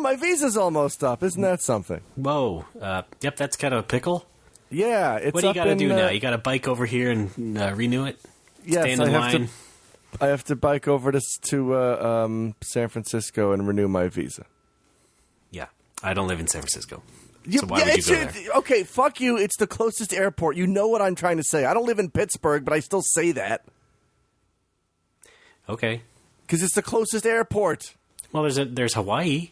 my visa's almost up. Isn't that something? Whoa. Yep, that's kind of a pickle. Yeah, it's what do you up got to in, do now? You got to bike over here and renew it? Yes, Stand in line? I have to bike over to San Francisco and renew my visa. Yeah, I don't live in San Francisco. So why would you go there? Okay, fuck you. It's the closest airport. You know what I'm trying to say. I don't live in Pittsburgh, but I still say that. Okay. Because it's the closest airport. Well, there's Hawaii.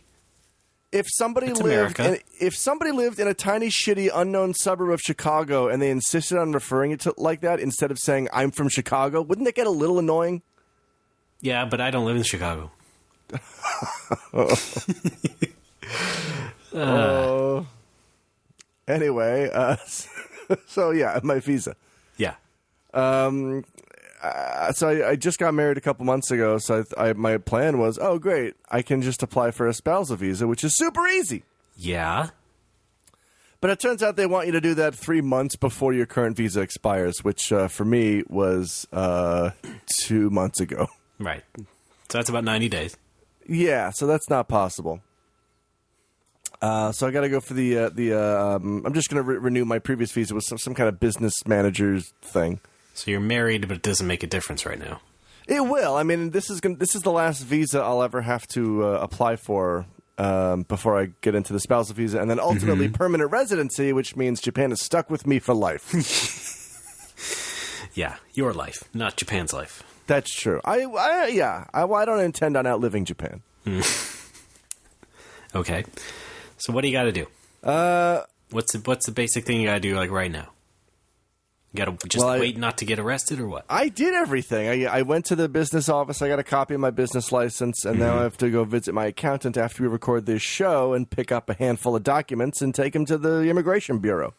If somebody lived in a tiny, shitty, unknown suburb of Chicago and they insisted on referring it to like that instead of saying I'm from Chicago, wouldn't that get a little annoying? Yeah, but I don't live in Chicago. Anyway, so yeah, my visa. Yeah. So I just got married a couple months ago, so my plan was, oh, great, I can just apply for a spousal visa, which is super easy. Yeah. But it turns out they want you to do that 3 months before your current visa expires, which for me was 2 months ago. Right. So that's about 90 days. Yeah, so that's not possible. So I got to go for the I'm just going to renew my previous visa with some kind of business manager's thing. So you're married, but it doesn't make a difference right now. It will. I mean, this is the last visa I'll ever have to apply for before I get into the spousal visa, and then ultimately permanent residency, which means Japan is stuck with me for life. Yeah, your life, not Japan's life. That's true. I don't intend on outliving Japan. Okay. So what do you got to do? What's the basic thing you got to do like right now? You got to just wait not to get arrested or what? I did everything. I went to the business office. I got a copy of my business license, and now I have to go visit my accountant after we record this show and pick up a handful of documents and take them to the Immigration Bureau.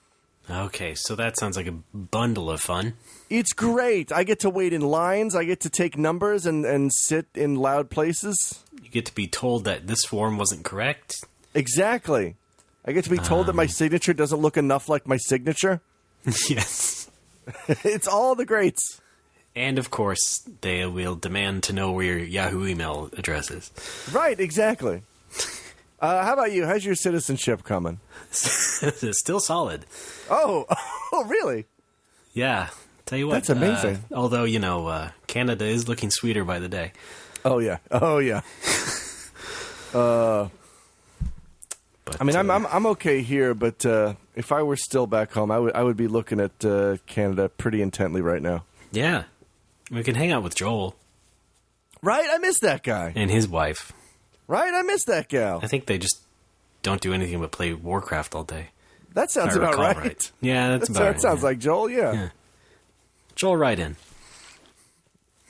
Okay, so that sounds like a bundle of fun. It's great. I get to wait in lines. I get to take numbers and sit in loud places. You get to be told that this form wasn't correct. Exactly. I get to be told that my signature doesn't look enough like my signature. Yes. It's all the greats. And, of course, they will demand to know where your Yahoo email address is. Right, exactly. How about you? How's your citizenship coming? It's still solid. Oh, really? Yeah. Tell you what. That's amazing. Although, Canada is looking sweeter by the day. Oh, yeah. But, I mean, I'm okay here, but if I were still back home, I would be looking at Canada pretty intently right now. Yeah, we can hang out with Joel. Right, I miss that guy. And his wife. Right, I miss that gal. I think they just don't do anything but play Warcraft all day. That sounds about right. Yeah, that's about right. That sounds like Joel. Yeah. Joel, write in.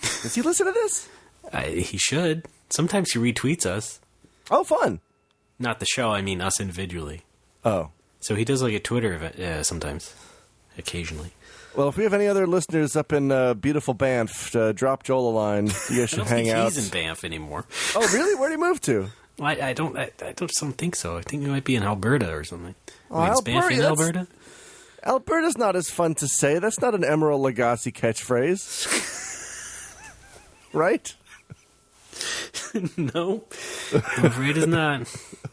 Does he listen to this? He should. Sometimes he retweets us. Oh, fun. Not the show, I mean us individually. Oh. So he does like a Twitter event sometimes. Occasionally. Well, if we have any other listeners up in beautiful Banff, drop Joel a line. You guys should hang out. He's in Banff anymore. Oh, really? Where'd he move to? Well, I don't think so. I think he might be in Alberta or something. Oh, Is Banff in Alberta? Alberta's not as fun to say. That's not an Emerald Lagasse catchphrase. Right? No. I'm afraid it's not.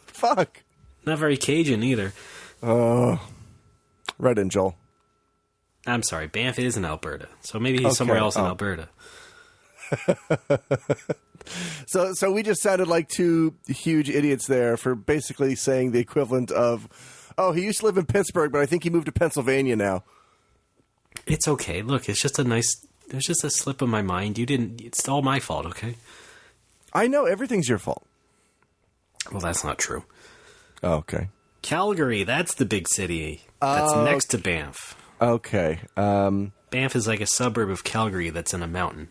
Fuck. Not very Cajun either. Right in, Joel. I'm sorry, Banff is in Alberta. So maybe he's somewhere else in Alberta. So we just sounded like two huge idiots there for basically saying the equivalent of, oh, he used to live in Pittsburgh, but I think he moved to Pennsylvania now. It's okay. Look, it's just there's just a slip of my mind. It's all my fault, okay? I know, everything's your fault. Well, that's not true. Oh, okay. Calgary, that's the big city. That's next to Banff. Okay. Banff is like a suburb of Calgary that's in a mountain.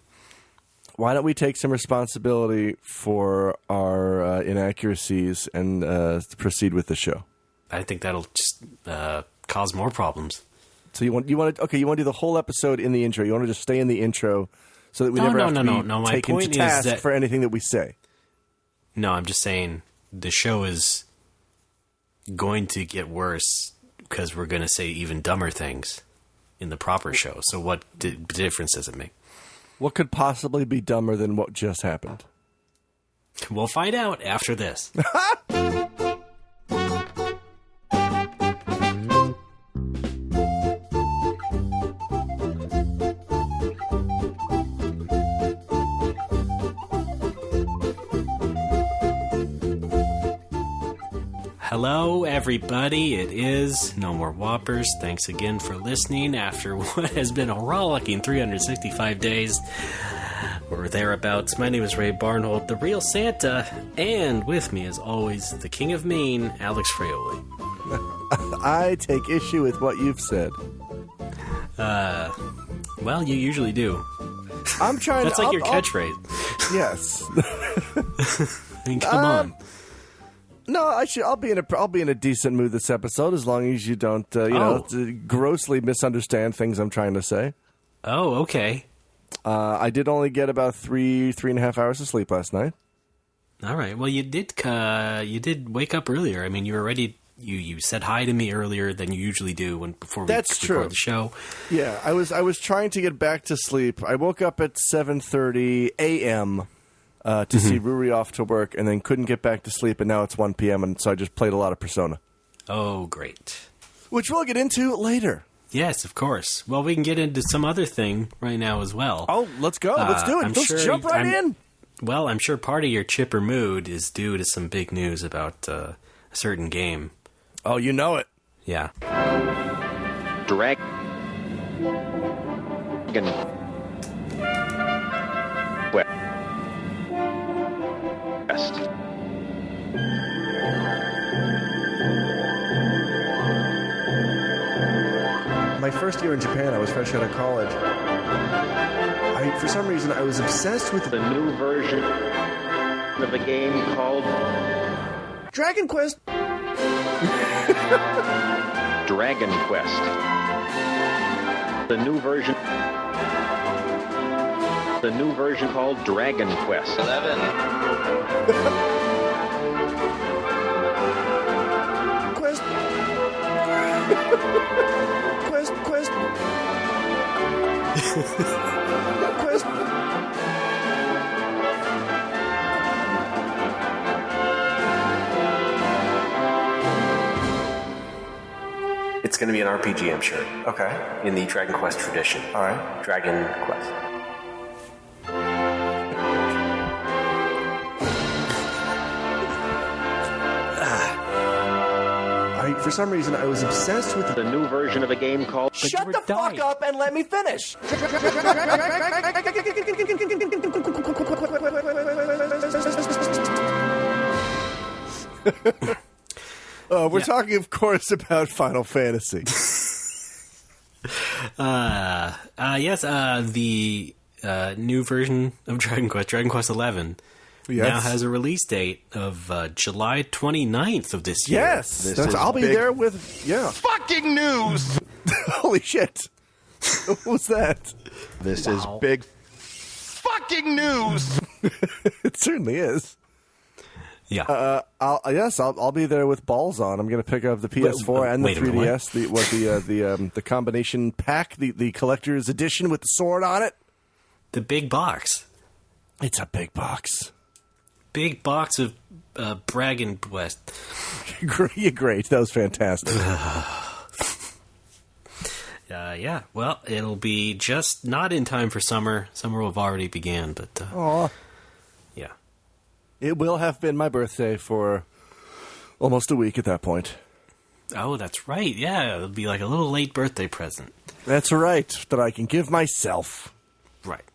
Why don't we take some responsibility for our inaccuracies and proceed with the show? I think that'll just cause more problems. So you want to do the whole episode in the intro. You want to just stay in the intro so that we never have to be taken to task for anything that we say. No, I'm just saying the show is going to get worse because we're going to say even dumber things in the proper show. So what difference does it make? What could possibly be dumber than what just happened? We'll find out after this. Hello, everybody. It is No More Whoppers. Thanks again for listening after what has been a rollicking 365 days or thereabouts. My name is Ray Barnholt, the real Santa, and with me, as always, the King of Mean, Alex Fraioli. I take issue with what you've said. Well, you usually do. I'm trying. That's like your catchphrase. Yes. I mean, come on. No, I'll be in a decent mood this episode as long as you don't, grossly misunderstand things I'm trying to say. Oh, okay. I did only get about 3.5 hours of sleep last night. All right. Well, you did wake up earlier. I mean, you were ready. You said hi to me earlier than you usually do before we record the show. Yeah, I was trying to get back to sleep. I woke up at 7:30 a.m. To see Ruri off to work, and then couldn't get back to sleep, and now it's 1 p.m., and so I just played a lot of Persona. Oh, great. Which we'll get into later. Yes, of course. Well, we can get into some other thing right now as well. Oh, let's go. Let's do it. Let's jump right in. Well, I'm sure part of your chipper mood is due to some big news about a certain game. Oh, you know it. Yeah. Dragon Quest. My first year in Japan, I was fresh out of college. For some reason, I was obsessed with The new version of a game called Dragon Quest. Dragon Quest. The new version called Dragon Quest. 11. Quest. Quest. Quest. It's going to be an RPG, I'm sure. Okay. In the Dragon Quest tradition. All right. Dragon Quest. For some reason, I was obsessed with the new version of a game called Shut the fuck up and let me finish. We're talking, of course, about Final Fantasy. Yes, the new version of Dragon Quest 11, now has a release date of July 29th of this year. Yes, I'll be there with Fucking news! Holy shit! What was that? This is big fucking news! It certainly is. Yeah. I'll be there with balls on. I'm going to pick up the PS4 and the 3DS, the combination pack, the collector's edition with the sword on it. The big box. It's a big box. Big box of Dragon Quest. Great. That was fantastic. Yeah. Well, it'll be just not in time for summer. Summer will have already began, but yeah. It will have been my birthday for almost a week at that point. Oh, that's right. Yeah, it'll be like a little late birthday present. That's right, that I can give myself. Right.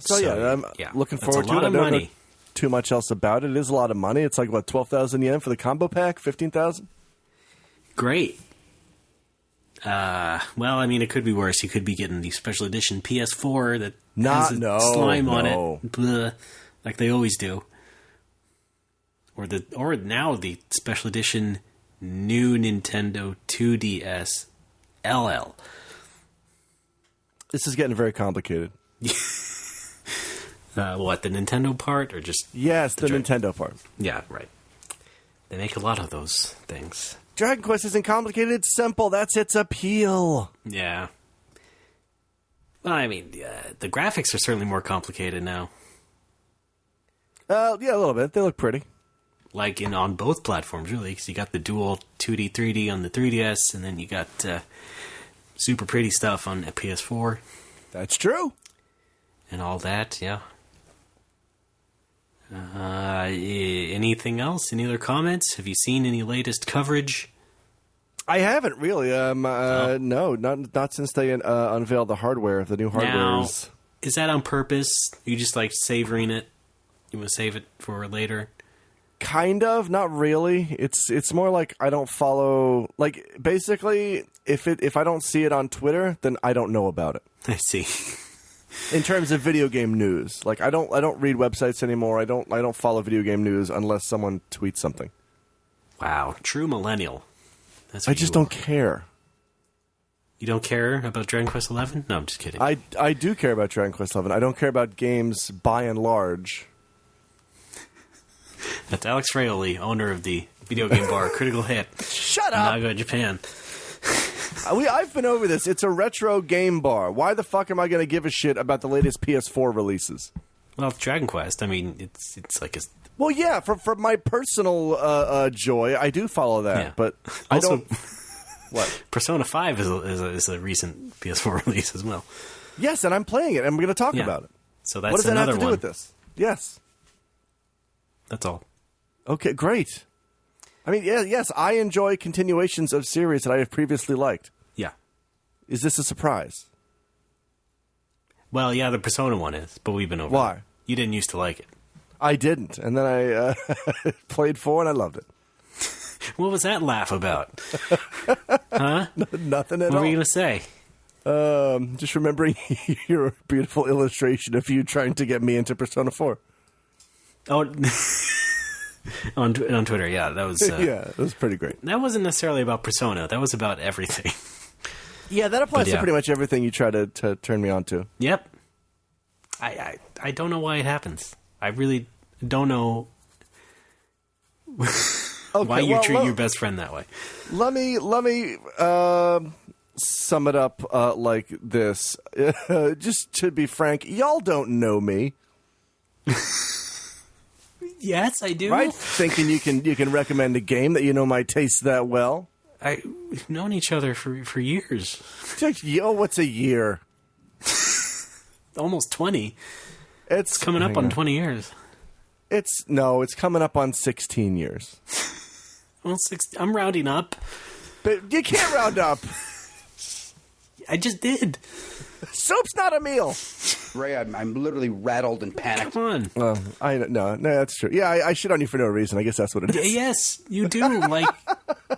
So I'm looking forward to it. That's a lot of money. Know too much else about it. It is a lot of money. It's like, 12,000 yen for the combo pack? 15,000? Great. Well, I mean, it could be worse. You could be getting the special edition PS4 that has slime on it, blah, like they always do, or now the special edition new Nintendo 2DS LL. This is getting very complicated. What, the Nintendo part, or just yes, the Nintendo part? Yeah, right. They make a lot of those things. Dragon Quest isn't complicated, it's simple. That's its appeal. Yeah. Well, I mean, the graphics are certainly more complicated now. Yeah, a little bit. They look pretty. Like on both platforms, really, because you got the dual 2D, 3D on the 3DS, and then you got super pretty stuff on a PS4. That's true. And all that, yeah. And anything else? Any other comments? Have you seen any latest coverage? I haven't really. No, not since they unveiled the hardware. The new hardware Now, is. Is that on purpose? You just like savoring it? You want to save it for later? Kind of, not really. It's more like I don't follow. Like basically, if I don't see it on Twitter, then I don't know about it. I see. In terms of video game news, like I don't read websites anymore. I don't follow video game news unless someone tweets something. Wow, true millennial. That's I what just you don't are. care. You don't care about Dragon Quest XI? No, I'm just kidding. I do care about Dragon Quest XI. I don't care about games by and large. That's Alex Fraioli, owner of the video game bar Critical Hit. Shut up! Naga, Japan. I've been over this. It's a retro game bar. Why the fuck am I going to give a shit about the latest PS4 releases? Well, Dragon Quest, I mean, it's like a... Well, yeah, for my personal joy, I do follow that, Yeah. but Also, I don't... What? Persona 5 is a recent PS4 release as well. Yes, and I'm playing it, and we're going to talk Yeah. about it. So that's What does that another have to do one. with this? Yes. That's all. Okay, great. I mean, yes, I enjoy continuations of series that I have previously liked. Yeah. Is this a surprise? Well, yeah, the Persona one is, but we've been over Why? that. You didn't used to like it. I didn't, and then I played 4 and I loved it. What was that laugh about? Nothing at What all. were you going to say? Just remembering your beautiful illustration of you trying to get me into Persona 4. Oh, on Twitter, yeah, that was... Yeah, it was pretty great. That wasn't necessarily about Persona. That was about everything. Yeah, that applies But yeah. to pretty much everything you try to turn me on to. Yep. I don't know why it happens. I really don't know why you treat your best friend that way. Let me sum it up like this. Just to be frank, y'all don't know me, Yes, I do. right? Thinking you can recommend a game that you know my taste that well. We've known each other for years. Yo, what's a year? Almost 20. It's Coming up hang on 20 years. It's coming up on 16 years. Well, I'm rounding up. But you can't round up. I just did. Soup's not a meal. Ray, I'm literally rattled and panicked. Come on. Well, no, that's true. Yeah, I shit on you for no reason. I guess that's what it is. Yes, you do. Like,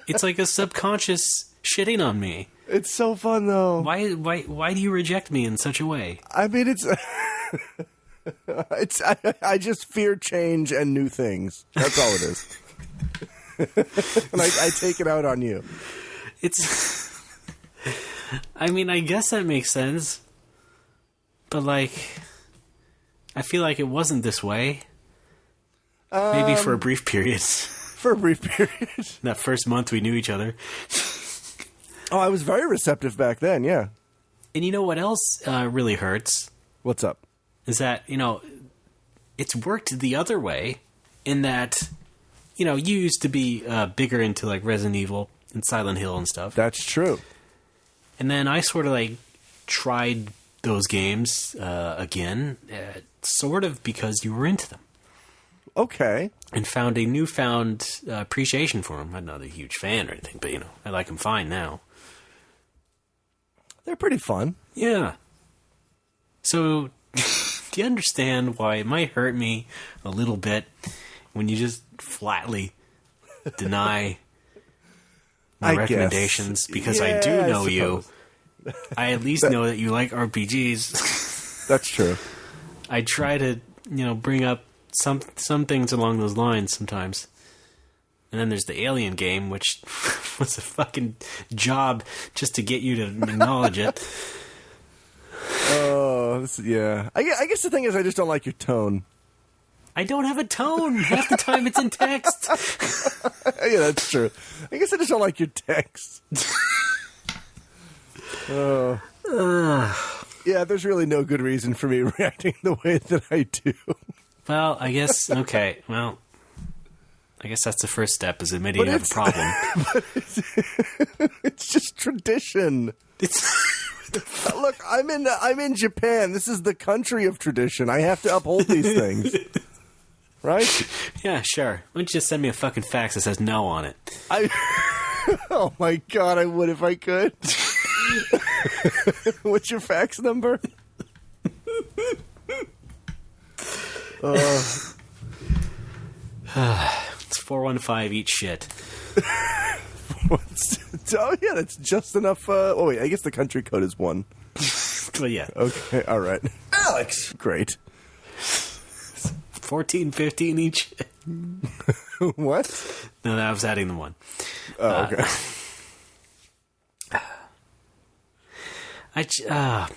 it's like a subconscious shitting on me. It's so fun though. Why do you reject me in such a way? I mean, I just fear change and new things. That's all it is. And I take it out on you. I mean, I guess that makes sense. But, like, I feel like it wasn't this way. Maybe for a brief period. For a brief period. That first month we knew each other. Oh, I was very receptive back then, yeah. And you know what else really hurts? What's up? Is that, it's worked the other way in that, you used to be bigger into, like, Resident Evil and Silent Hill and stuff. That's true. And then I sort of, like, tried those games again, sort of because you were into them. Okay. And found a newfound appreciation for them. I'm not a huge fan or anything, but, I like them fine now. They're pretty fun. Yeah. So, do you understand why it might hurt me a little bit when you just flatly deny my I recommendations? guess. Because Yeah, I do I know you. suppose. I at least know that you like RPGs. That's true. I try to, bring up some things along those lines sometimes. And then there's the Alien game, which was a fucking job just to get you to acknowledge it. Oh, yeah. I guess the thing is I just don't like your tone. I don't have a tone. Half the time it's in text. Yeah, that's true. I guess I just don't like your text. Yeah, there's really no good reason for me reacting the way that I do. Well, I guess, okay. Well, I guess that's the first step, is admitting you have a problem. It's just tradition. Look, I'm in Japan. This is the country of tradition. I have to uphold these things. right? Yeah, sure. Why don't you just send me a fucking fax that says no on it? Oh my God, I would if I could. What's your fax number? It's 415 eat shit. Oh yeah, that's just enough. Oh wait, I guess the country code is 1. But yeah. Okay, all right. Alex! Great. 1415 eat shit. What? No, I was adding the 1. Oh, okay.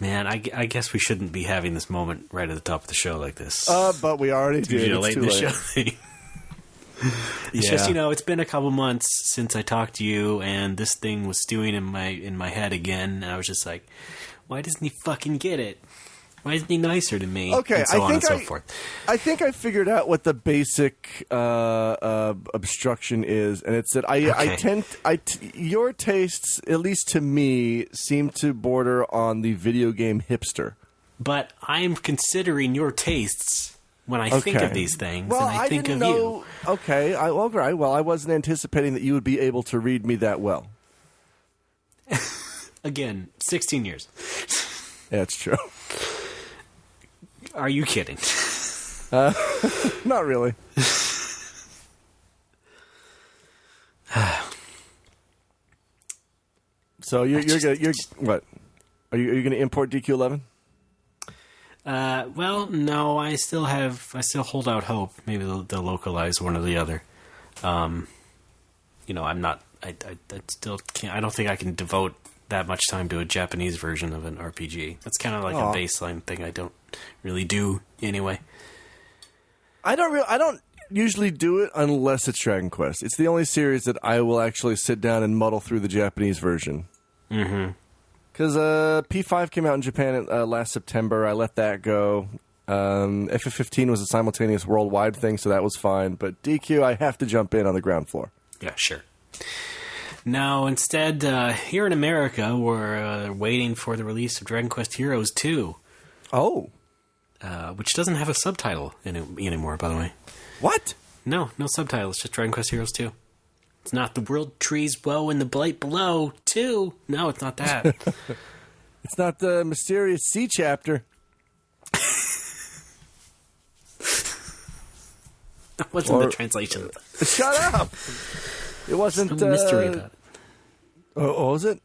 Man, I guess we shouldn't be having this moment right at the top of the show like this. But we already did. Usually It's late too in the late. show thing. It's just, it's been a couple months since I talked to you, and this thing was stewing in my head again, and I was just like, why doesn't he fucking get it? Why isn't he nicer to me? Okay, and so on and so forth. I think I figured out what the basic obstruction is, and it's that your tastes, at least to me, seem to border on the video game hipster. But I'm considering your tastes when I think of these things, well, and I think didn't of know, you. Okay, all right. Well, I wasn't anticipating that you would be able to read me that well. Again, 16 years. Yeah, it's true. Are you kidding? Not really. So you're what? Are you going to import DQ11? Well, no, I still hold out hope. Maybe they'll localize one or the other. I'm not. I still can't. I don't think I can devote that much time to a Japanese version of an RPG. That's kind of like a baseline thing I don't really do anyway. I don't usually do it unless it's Dragon Quest. It's the only series that I will actually sit down and muddle through the Japanese version. Mm-hmm. Because P5 came out in Japan last September. I let that go. FF15 was a simultaneous worldwide thing, so that was fine. But DQ, I have to jump in on the ground floor. Yeah, sure. Now, instead, here in America, we're waiting for the release of Dragon Quest Heroes 2. Oh. Which doesn't have a subtitle anymore, by the way. What? No subtitle. It's just Dragon Quest Heroes 2. It's not the world trees woe and the blight below, 2. No, it's not that. It's not the mysterious sea chapter. That wasn't the translation. Shut up! It wasn't... No mystery about it. Oh, was it?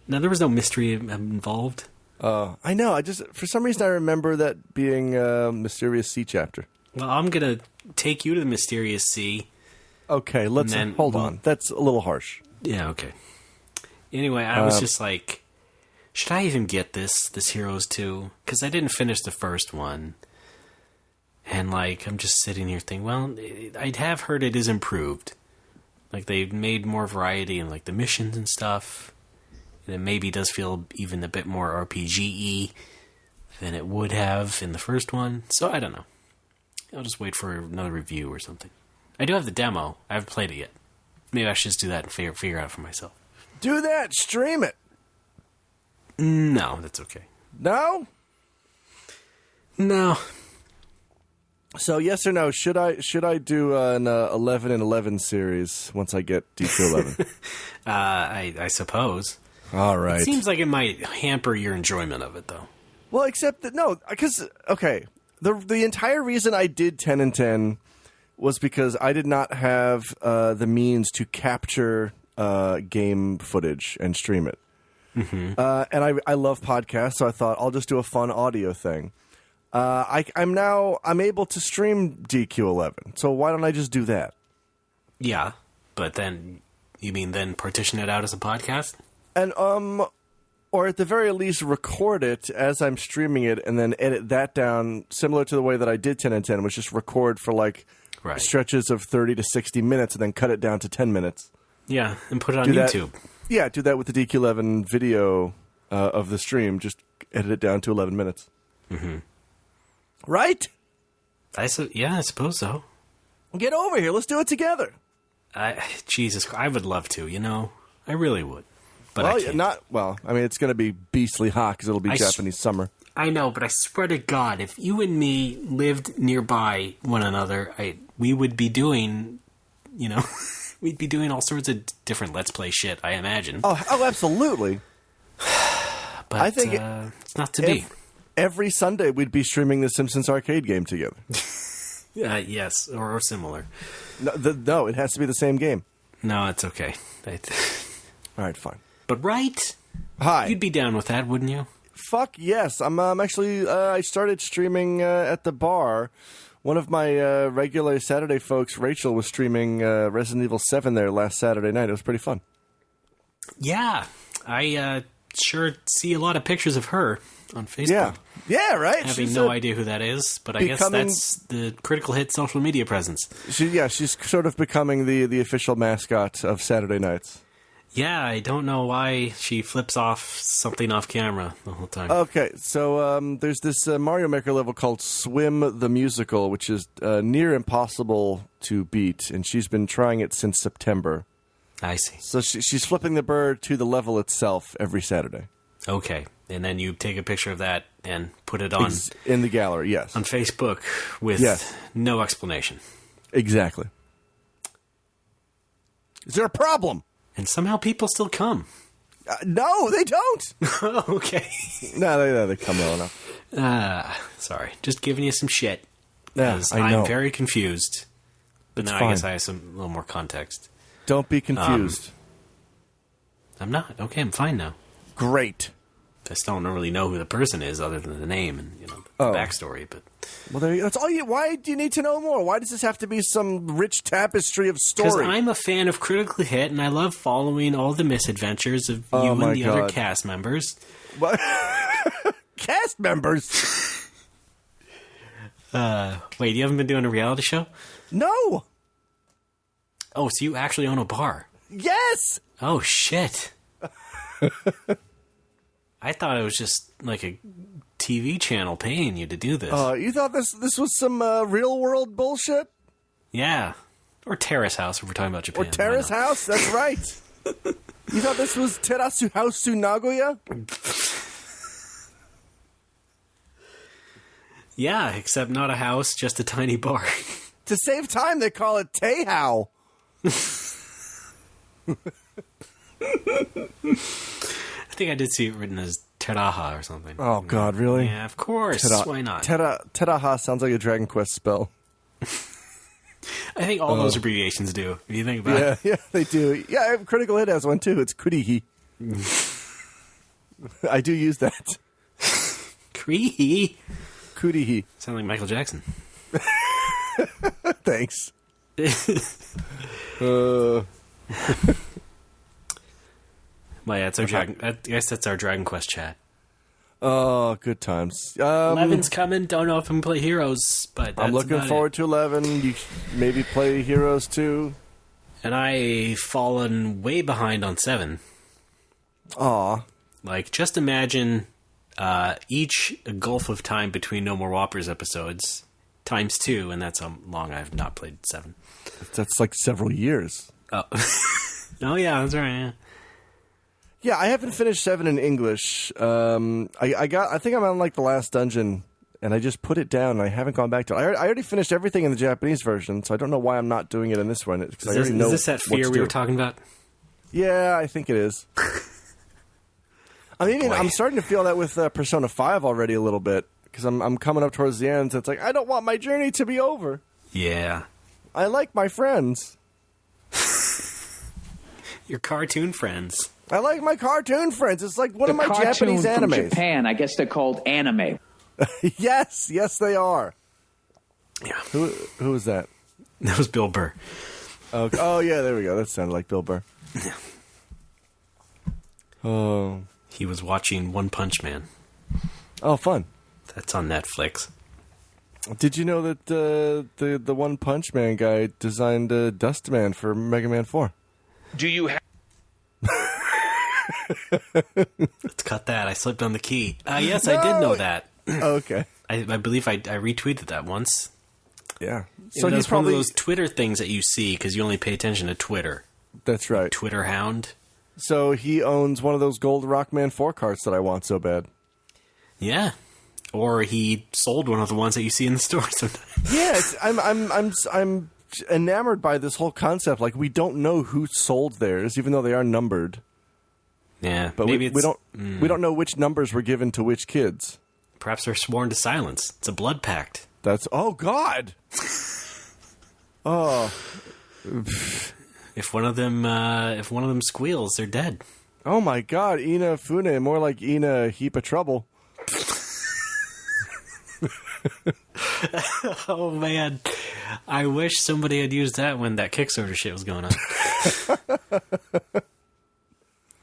No, there was no mystery involved. I know. For some reason, I remember that being mysterious sea chapter. Well, I'm going to take you to the mysterious sea. Okay, hold on. That's a little harsh. Yeah, okay. Anyway, I was just like, should I even get this Heroes 2? Because I didn't finish the first one. And, I'm just sitting here thinking, well, I have heard it is improved. They've made more variety in, the missions and stuff. And it maybe does feel even a bit more RPG-y than it would have in the first one. So, I don't know. I'll just wait for another review or something. I do have the demo. I haven't played it yet. Maybe I should just do that and figure it out for myself. Do that. Stream it. No, that's okay. No? No. So, yes or no, should I do an 11 and 11 series once I get DQ11? I suppose. All right. It seems like it might hamper your enjoyment of it, though. Well, except that, no, because, okay, the entire reason I did 10 and 10 was because I did not have the means to capture game footage and stream it. Mm-hmm. And I love podcasts, so I thought I'll just do a fun audio thing. I'm able to stream DQ11, so why don't I just do that? Yeah, but then you mean then partition it out as a podcast? And or at the very least record it as I'm streaming it and then edit that down similar to the way that I did 10 and 10, which just record for stretches of 30 to 60 minutes and then cut it down to 10 minutes. Yeah, and put it on YouTube. Yeah, do that with the DQ11 video of the stream. Just edit it down to 11 minutes. Mm-hmm. Right? I suppose so. Get over here. Let's do it together. Jesus, I would love to, I really would. But I can't. I mean, it's going to be beastly hot because it'll be Japanese summer. I know, but I swear to God, if you and me lived nearby one another, we would be doing, we'd be doing all sorts of different Let's Play shit, I imagine. Oh, absolutely. But I think it's not to be. Every Sunday we'd be streaming the Simpsons arcade game together. Yes, or similar. No, it has to be the same game. No, it's okay. All right, fine. But right? Hi. You'd be down with that, wouldn't you? Fuck yes. I'm actually, I started streaming at the bar. One of my regular Saturday folks, Rachel, was streaming Resident Evil 7 there last Saturday night. It was pretty fun. Yeah. I sure see a lot of pictures of her on Facebook. Yeah, right? Having no idea who that is, but I guess that's the Critical Hit social media presence. She's sort of becoming the official mascot of Saturday nights. Yeah, I don't know why she flips off something off camera the whole time. Okay, so there's this Mario Maker level called Swim the Musical, which is near impossible to beat, and she's been trying it since September. I see. So she's flipping the bird to the level itself every Saturday. Okay, and then you take a picture of that and put it on... in the gallery, yes. On Facebook with no explanation. Exactly. Is there a problem? And somehow people still come. No, they don't. Okay. No, they come well enough. Sorry. Just giving you some shit. Yeah, I know. I'm very confused. But It's now fine. I guess I have a little more context. Don't be confused. I'm not. Okay, I'm fine now. Great. I still don't really know who the person is other than the name and the backstory. But well, that's all you. Why do you need to know more? Why does this have to be some rich tapestry of story? Because I'm a fan of Critically Hit, and I love following all the misadventures of you and the other cast members. What? Cast members? Wait, you haven't been doing a reality show? No. Oh, so you actually own a bar? Yes. Oh shit. I thought it was just like a TV channel paying you to do this. You thought this was some real world bullshit? Yeah. Or Terrace House, if we're talking about Japan. Or Terrace House? That's right. You thought this was Terasu House to Nagoya? Yeah, except not a house, just a tiny bar. To save time, they call it Teihao. I think I did see it written as Teraha or something. Oh, God, really? Yeah, of course. Why not? Teraha sounds like a Dragon Quest spell. I think all those abbreviations do, if you think about it. Yeah, they do. Yeah, Critical Hit has one, too. It's Kurihi. I do use that. Kurihi? Kurihi. Sound like Michael Jackson. Thanks. Well, yeah, it's our I guess that's our Dragon Quest chat. Oh, good times. 11's coming. Don't know if I'm going to play Heroes, but that's I'm looking forward to 11. You maybe play Heroes 2. And I've fallen way behind on 7. Aw. Like, just imagine each gulf of time between No More Whoppers episodes times 2, and that's how long I've not played 7. That's like several years. Oh, oh yeah, that's right. Yeah. Yeah, I haven't finished 7 in English. I think I'm on like the last dungeon, and I just put it down, and I haven't gone back to it. I already finished everything in the Japanese version, so I don't know why I'm not doing it in this one. Is this that fear we were talking about? Yeah, I think it is. I'm starting to feel that with Persona 5 already a little bit, because I'm coming up towards the end, so it's like, I don't want my journey to be over. Yeah. I like my friends. Your cartoon friends. I like my cartoon friends. It's like one of my Japanese animes. From Japan, I guess they're called anime. Yes, they are. Yeah. Who was that? That was Bill Burr. Oh, yeah, there we go. That sounded like Bill Burr. Yeah. Oh. He was watching One Punch Man. Oh, fun. That's on Netflix. Did you know that the One Punch Man guy designed Dustman for Mega Man 4? Do you have... Let's cut that. I slipped on the key. Yes, no! I did know that. Okay. I believe I retweeted that once. Yeah. So he's probably one of those Twitter things that you see because you only pay attention to Twitter. That's right. Twitter hound. So he owns one of those gold Rockman 4 carts that I want so bad. Yeah. Or he sold one of the ones that you see in the store sometimes. Yes, I'm enamored by this whole concept. Like, we don't know who sold theirs, even though they are numbered. Yeah, but we don't know which numbers were given to which kids. Perhaps they're sworn to silence. It's a blood pact. Oh God. Oh. If one of them squeals, they're dead. Oh my God, Ina Fune, more like Ina Heap of Trouble. Oh man, I wish somebody had used that when that Kickstarter shit was going on.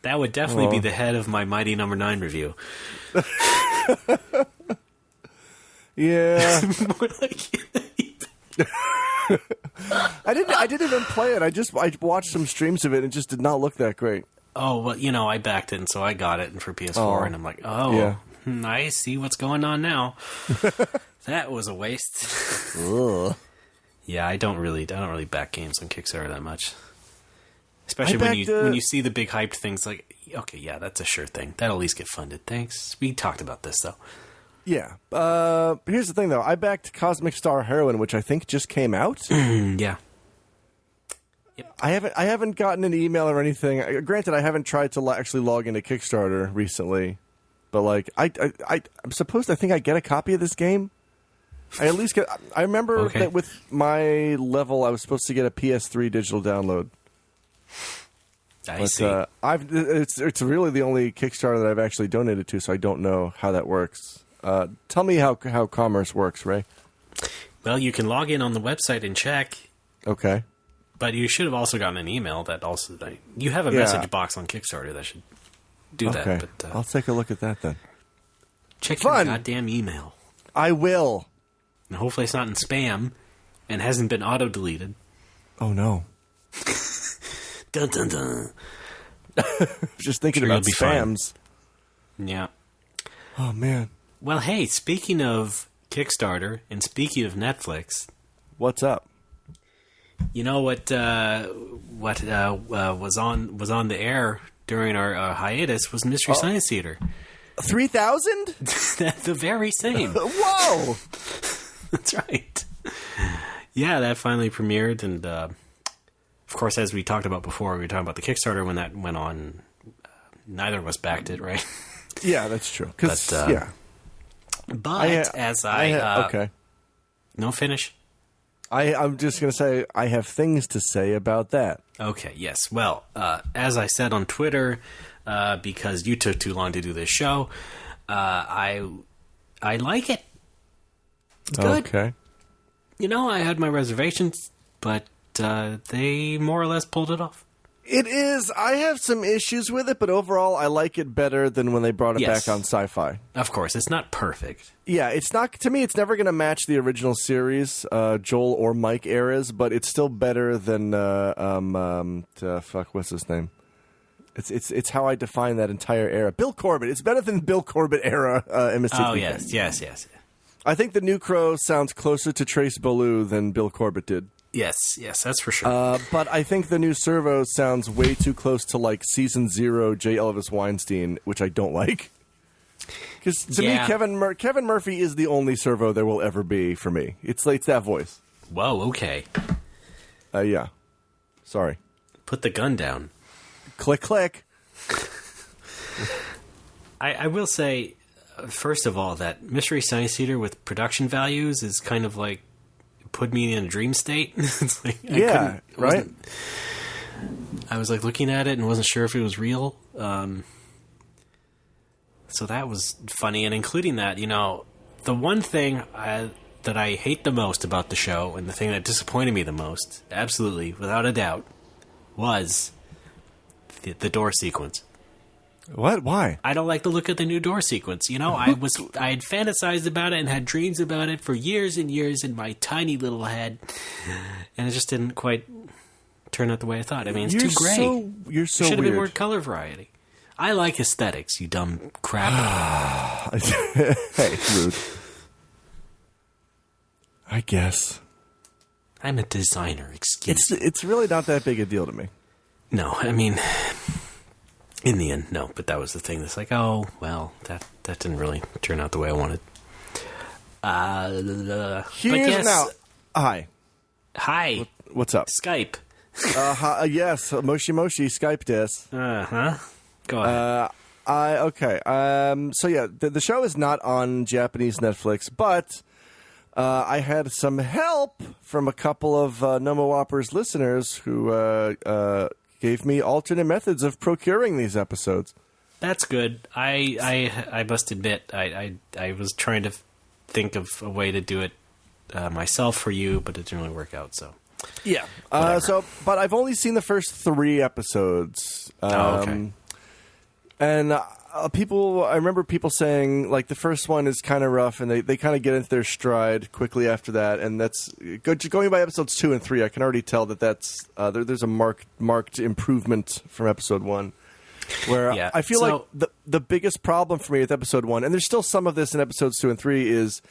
That would definitely be the head of my Mighty Number 9 review. Yeah. More like I didn't even play it. I watched some streams of it and it just did not look that great. Oh, well, I backed it, and so I got it for PS4, and I'm like, yeah. I see what's going on now. That was a waste. Yeah, I don't really back games on Kickstarter that much. Especially when you see the big hyped things, like, okay, yeah, that's a sure thing. That'll at least get funded. Thanks. We talked about this, though. Yeah. Here's the thing, though. I backed Cosmic Star Heroine, which I think just came out. Yeah. Yep. I haven't gotten an email or anything. Granted, I haven't tried to actually log into Kickstarter recently, but like I'm supposed to, I think I get a copy of this game. I at least get. I remember that with my level, I was supposed to get a PS3 digital download. I see. It's really the only Kickstarter that I've actually donated to, so I don't know how that works. Tell me how commerce works, Ray. Well, you can log in on the website and check. Okay. But you should have also gotten an email that also... You have a message box on Kickstarter that should do that. But, I'll take a look at that then. Check your goddamn email. I will. And hopefully it's not in spam and hasn't been auto-deleted. Oh, no. Dun, dun, dun. Just thinking about spams. Yeah. Oh, man. Well, hey, speaking of Kickstarter and speaking of Netflix... What's up? You know what was on the air during our hiatus was Mystery Science Theater. 3,000? The very same. Whoa! That's right. Yeah, that finally premiered, and of course, as we talked about before, we were talking about the Kickstarter when that went on. Neither of us backed it, right? Yeah, that's true. Okay. No, finish. I'm just going to say I have things to say about that. Okay, yes. Well, as I said on Twitter, because you took too long to do this show, I like it. It's good. Okay. I had my reservations, but they more or less pulled it off. It is. I have some issues with it, but overall, I like it better than when they brought it back on Sci-Fi. Of course, it's not perfect. Yeah, it's not. To me, it's never going to match the original series, Joel or Mike eras, but it's still better than what's his name? It's how I define that entire era. Bill Corbett. It's better than Bill Corbett era MST3K. Oh yes. I think the new Crow sounds closer to Trace Ballou than Bill Corbett did. Yes, that's for sure. But I think the new Servo sounds way too close to like Season 0 J. Elvis Weinstein, which I don't like. Because to me, Kevin Murphy is the only Servo there will ever be for me. It's that voice. Whoa, okay. Yeah. Sorry. Put the gun down. Click, click. I will say, first of all, that Mystery Science Theater with production values is kind of like put me in a dream state. It's like right. I was like looking at it and wasn't sure if it was real. So that was funny, and including that, the one thing that I hate the most about the show, and the thing that disappointed me the most, absolutely, without a doubt, was the door sequence. What? Why? I don't like the look of the new door sequence. I had fantasized about it and had dreams about it for years and years in my tiny little head, and it just didn't quite turn out the way I thought. I mean, it's too gray. You're so should have weird. been more color variety. I like aesthetics, you dumb crap. Hey, rude. I guess. I'm a designer. Excuse me. It's really not that big a deal to me. No, I mean, in the end, no. But that was the thing. That's like, oh, well, that didn't really turn out the way I wanted. Here's now. Hi. Hi. What's up? Skype. Yes, Moshi Skype des. Go ahead. Okay. So yeah, the show is not on Japanese Netflix, but I had some help from a couple of Nomo Whoppers listeners who gave me alternate methods of procuring these episodes. That's good. I must admit, I was trying to think of a way to do it myself for you, but it didn't really work out. So yeah. But I've only seen the first 3 episodes. Okay. And I remember people saying, like, the first one is kind of rough, and they kind of get into their stride quickly after that. And that's going by episodes 2 and 3. I can already tell that's there's a marked improvement from episode 1. Where I feel like the biggest problem for me with episode 1, and there's still some of this in episodes 2 and 3, is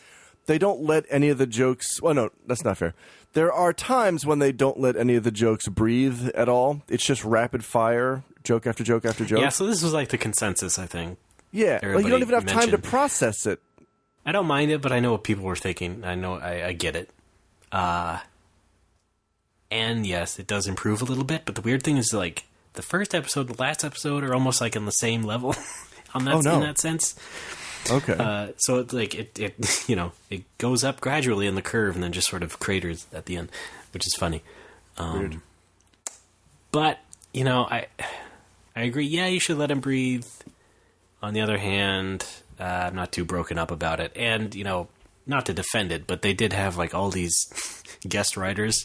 they don't let any of the jokes. Well, no, that's not fair. There are times when they don't let any of the jokes breathe at all. It's just rapid fire, joke after joke after joke. Yeah, so this was like the consensus, I think. Yeah, like you don't even have time to process it. I don't mind it, but I know what people were thinking. I know, I get it. And yes, it does improve a little bit, but the weird thing is, like, the first episode, the last episode are almost like on the same level in that sense. Okay. So it's like it it goes up gradually in the curve and then just sort of craters at the end, which is funny. Weird. But I agree. Yeah, you should let him breathe. On the other hand, I'm not too broken up about it, and not to defend it, but they did have like all these guest writers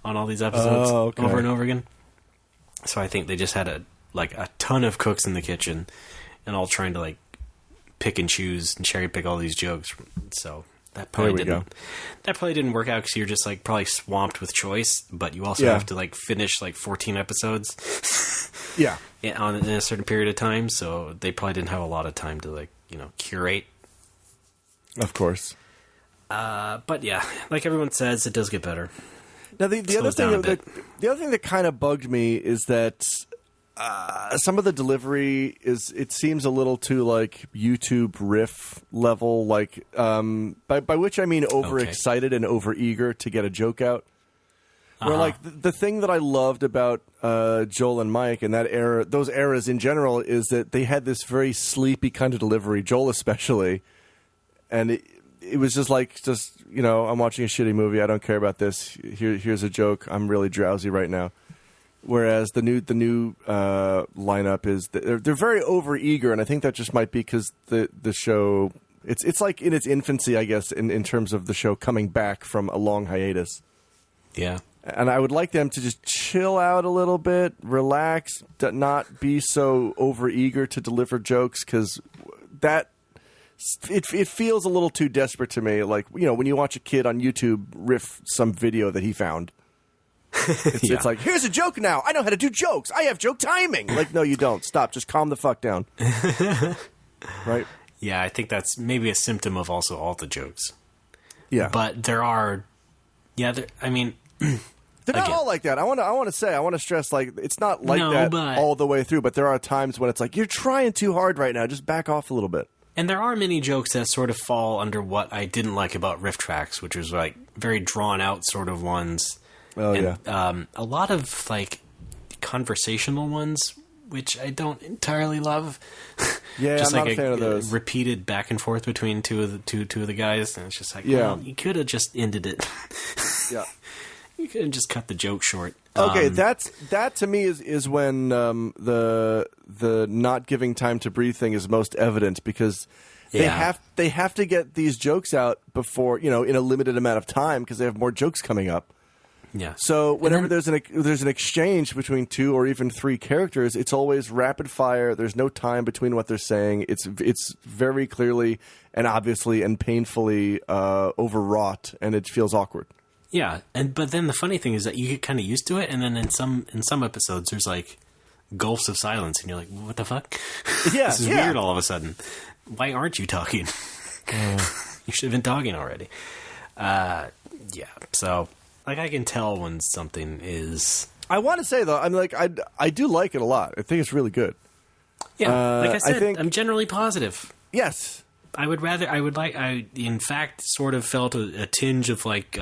on all these episodes over and over again. So I think they just had a ton of cooks in the kitchen, and all trying to like pick and choose and cherry pick all these jokes. So that probably didn't work out because you're just like probably swamped with choice, but you also have to like finish like 14 episodes. Yeah, in a certain period of time. So they probably didn't have a lot of time to like curate. Of course. But yeah, like everyone says, it does get better. Now the other thing that kind of bugged me is that some of the delivery it seems a little too like YouTube riff level, like by which I mean overexcited and overeager to get a joke out. Where like the thing that I loved about Joel and Mike and that era, those eras in general, is that they had this very sleepy kind of delivery, Joel especially, and it was just I'm watching a shitty movie. I don't care about this. Here's a joke. I'm really drowsy right now. Whereas the new lineup is they're very overeager, and I think that just might be because the show it's like in its infancy, I guess, in terms of the show coming back from a long hiatus. Yeah. And I would like them to just chill out a little bit, relax, not be so overeager to deliver jokes, because that. It feels a little too desperate to me, like when you watch a kid on YouTube riff some video that he found. It's like, here's a joke now. I know how to do jokes. I have joke timing. Like, no, you don't. Stop. Just calm the fuck down. Right? Yeah, I think that's maybe a symptom of also all the jokes. Yeah, but there are. Yeah, I mean. They're not all like that. I want to stress, like, it's not like that all the way through, but there are times when it's like, you're trying too hard right now. Just back off a little bit. And there are many jokes that sort of fall under what I didn't like about riff tracks, which was like very drawn out sort of ones. Oh, and, yeah. A lot of like conversational ones, which I don't entirely love. Yeah, just I'm like not a fan of those. Repeated back and forth between two of the guys, and it's just like, yeah. Well, you could have just ended it. Yeah. You could have just cut the joke short. Okay, that to me is when the not giving time to breathe thing is most evident, because they have to get these jokes out before in a limited amount of time, because they have more jokes coming up. Yeah. So whenever there's an exchange between 2 or even 3 characters, it's always rapid fire. There's no time between what they're saying. It's very clearly and obviously and painfully overwrought, and it feels awkward. Yeah, but then the funny thing is that you get kind of used to it, and then in some episodes there's like gulfs of silence, and you're like, "What the fuck? Yeah, this is weird all of a sudden. Why aren't you talking? You should have been talking already." Yeah, so like I can tell when something is. I want to say though, I'm like I do like it a lot. I think it's really good. Yeah, like I said, I'm generally positive. Yes. in fact sort of felt a tinge of like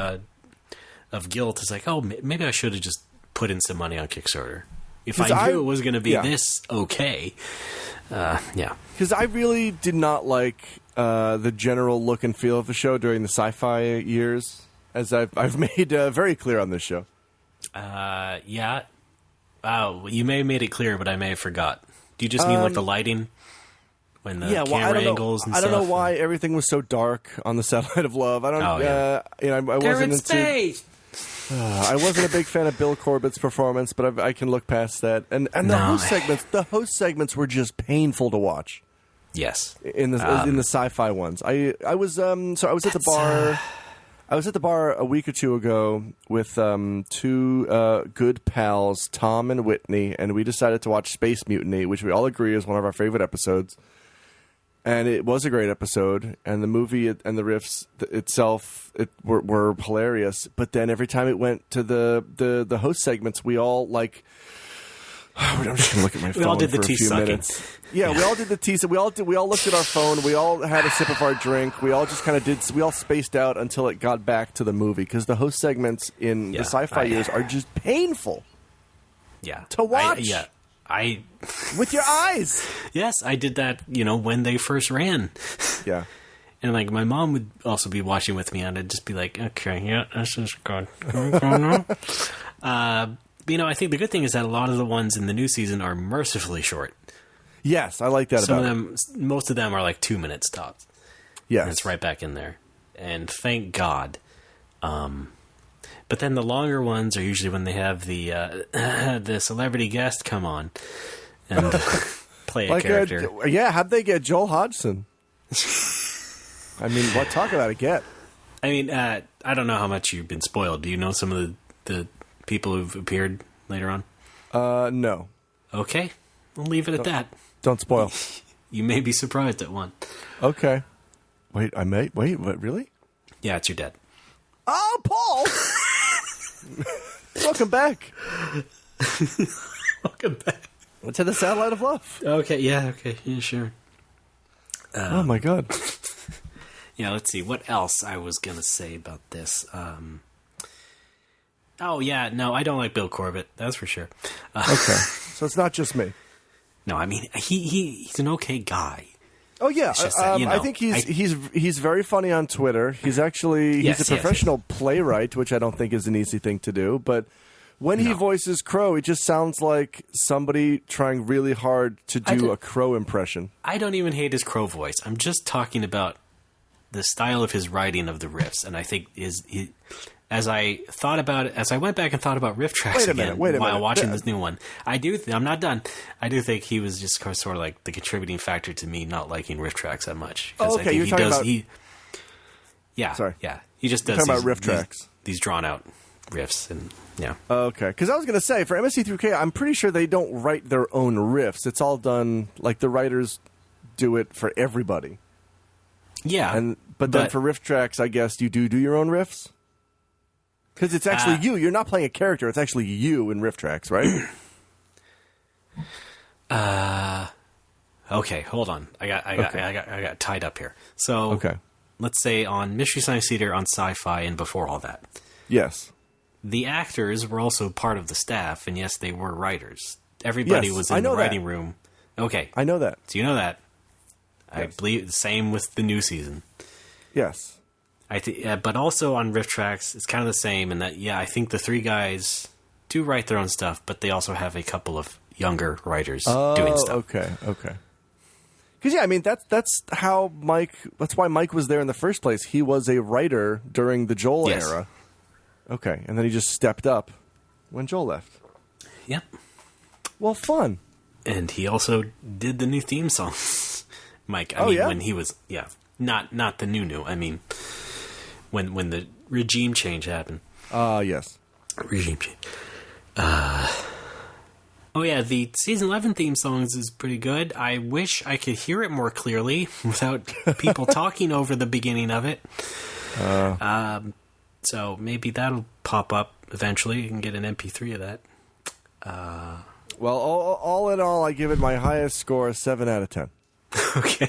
of guilt. It's like, oh, maybe I should have just put in some money on Kickstarter if I knew it was going to be this okay. Yeah, because I really did not like the general look and feel of the show during the sci-fi years, as I've made very clear on this show. Yeah. Wow, you may have made it clear, but I may have forgot. Do you just mean like the lighting? When the camera angles and stuff? I don't know why everything was so dark on the Satellite of Love. I don't. I wasn't space. I wasn't a big fan of Bill Corbett's performance, but I can look past that. And the host segments were just painful to watch. Yes, in the sci-fi ones. I was at the bar. I was at the bar a week or two ago with two good pals, Tom and Whitney, and we decided to watch Space Mutiny, which we all agree is one of our favorite episodes. And it was a great episode, and the movie and the riffs itself were hilarious. But then every time it went to the host segments, we all like. I'm just gonna look at my phone for a few minutes. Yeah, we all did the tea. We all looked at our phone. We all had a sip of our drink. We all just kind of we all spaced out until it got back to the movie, because the host segments in the sci-fi years are just painful. Yeah, to watch. With your eyes. Yes, I did that. When they first ran. Yeah. And like my mom would also be watching with me, and I'd just be like, "Okay, yeah, this is good." I think the good thing is that a lot of the ones in the new season are mercifully short. Yes, I like that. Most of them are like 2 minutes tops. Yes, and it's right back in there, and thank God. But then the longer ones are usually when they have the celebrity guest come on and play a character. How'd they get Joel Hodgson? I mean, what talk about it get? I mean, I don't know how much you've been spoiled. Do you know some of the people who've appeared later on? No. Okay, we'll leave it at that. Don't spoil. You may be surprised at one. Okay. Wait, what, really? Yeah, it's your dad. Oh, Paul! Welcome back. Welcome back. To the Satellite of Love. Okay, yeah, sure. Oh, my God. Yeah, let's see. What else I was going to say about this? Oh, yeah, no, I don't like Bill Corbett. That's for sure. Okay. So it's not just me. No, I mean, he's an okay guy. Oh yeah, I think he's very funny on Twitter. He's actually a professional playwright, which I don't think is an easy thing to do. But when he voices Crow, it just sounds like somebody trying really hard to do a Crow impression. I don't even hate his Crow voice. I'm just talking about the style of his writing of the riffs, and I think as I thought about it, as I went back and thought about riff tracks while watching this new one, I'm not done. I do think he was just sort of like the contributing factor to me not liking riff tracks that much. Oh, okay, you're talking about... Yeah, sorry. Yeah, he just does about riff tracks. These drawn out riffs, and yeah. Okay, because I was going to say, for MST3K, I'm pretty sure they don't write their own riffs. It's all done, like the writers do it for everybody. Yeah. But then for riff tracks, I guess you do your own riffs? Because it's actually you. You're not playing a character. It's actually you in riff tracks, right? Okay, hold on. I got tied up here. So, let's say on Mystery Science Theater, on Sci-Fi, and before all that. Yes. The actors were also part of the staff, and yes, they were writers. Everybody was in the writing room. Okay. I know that. So you know that. Yes. I believe the same with the new season. Yes. But also on riff tracks, it's kind of the same in that, I think the three guys do write their own stuff, but they also have a couple of younger writers doing stuff. Okay. Because, I mean, that's how that's why Mike was there in the first place. He was a writer during the Joel era. Okay, and then he just stepped up when Joel left. Yep. Well, fun. And he also did the new theme songs, Mike. When he was, not the new. I mean... When the regime change happened. Yes. Regime change. The season 11 theme songs is pretty good. I wish I could hear it more clearly without people talking over the beginning of it. So maybe that'll pop up eventually. You can get an MP3 of that. Well, all in all, I give it my highest score, 7 out of 10. Okay.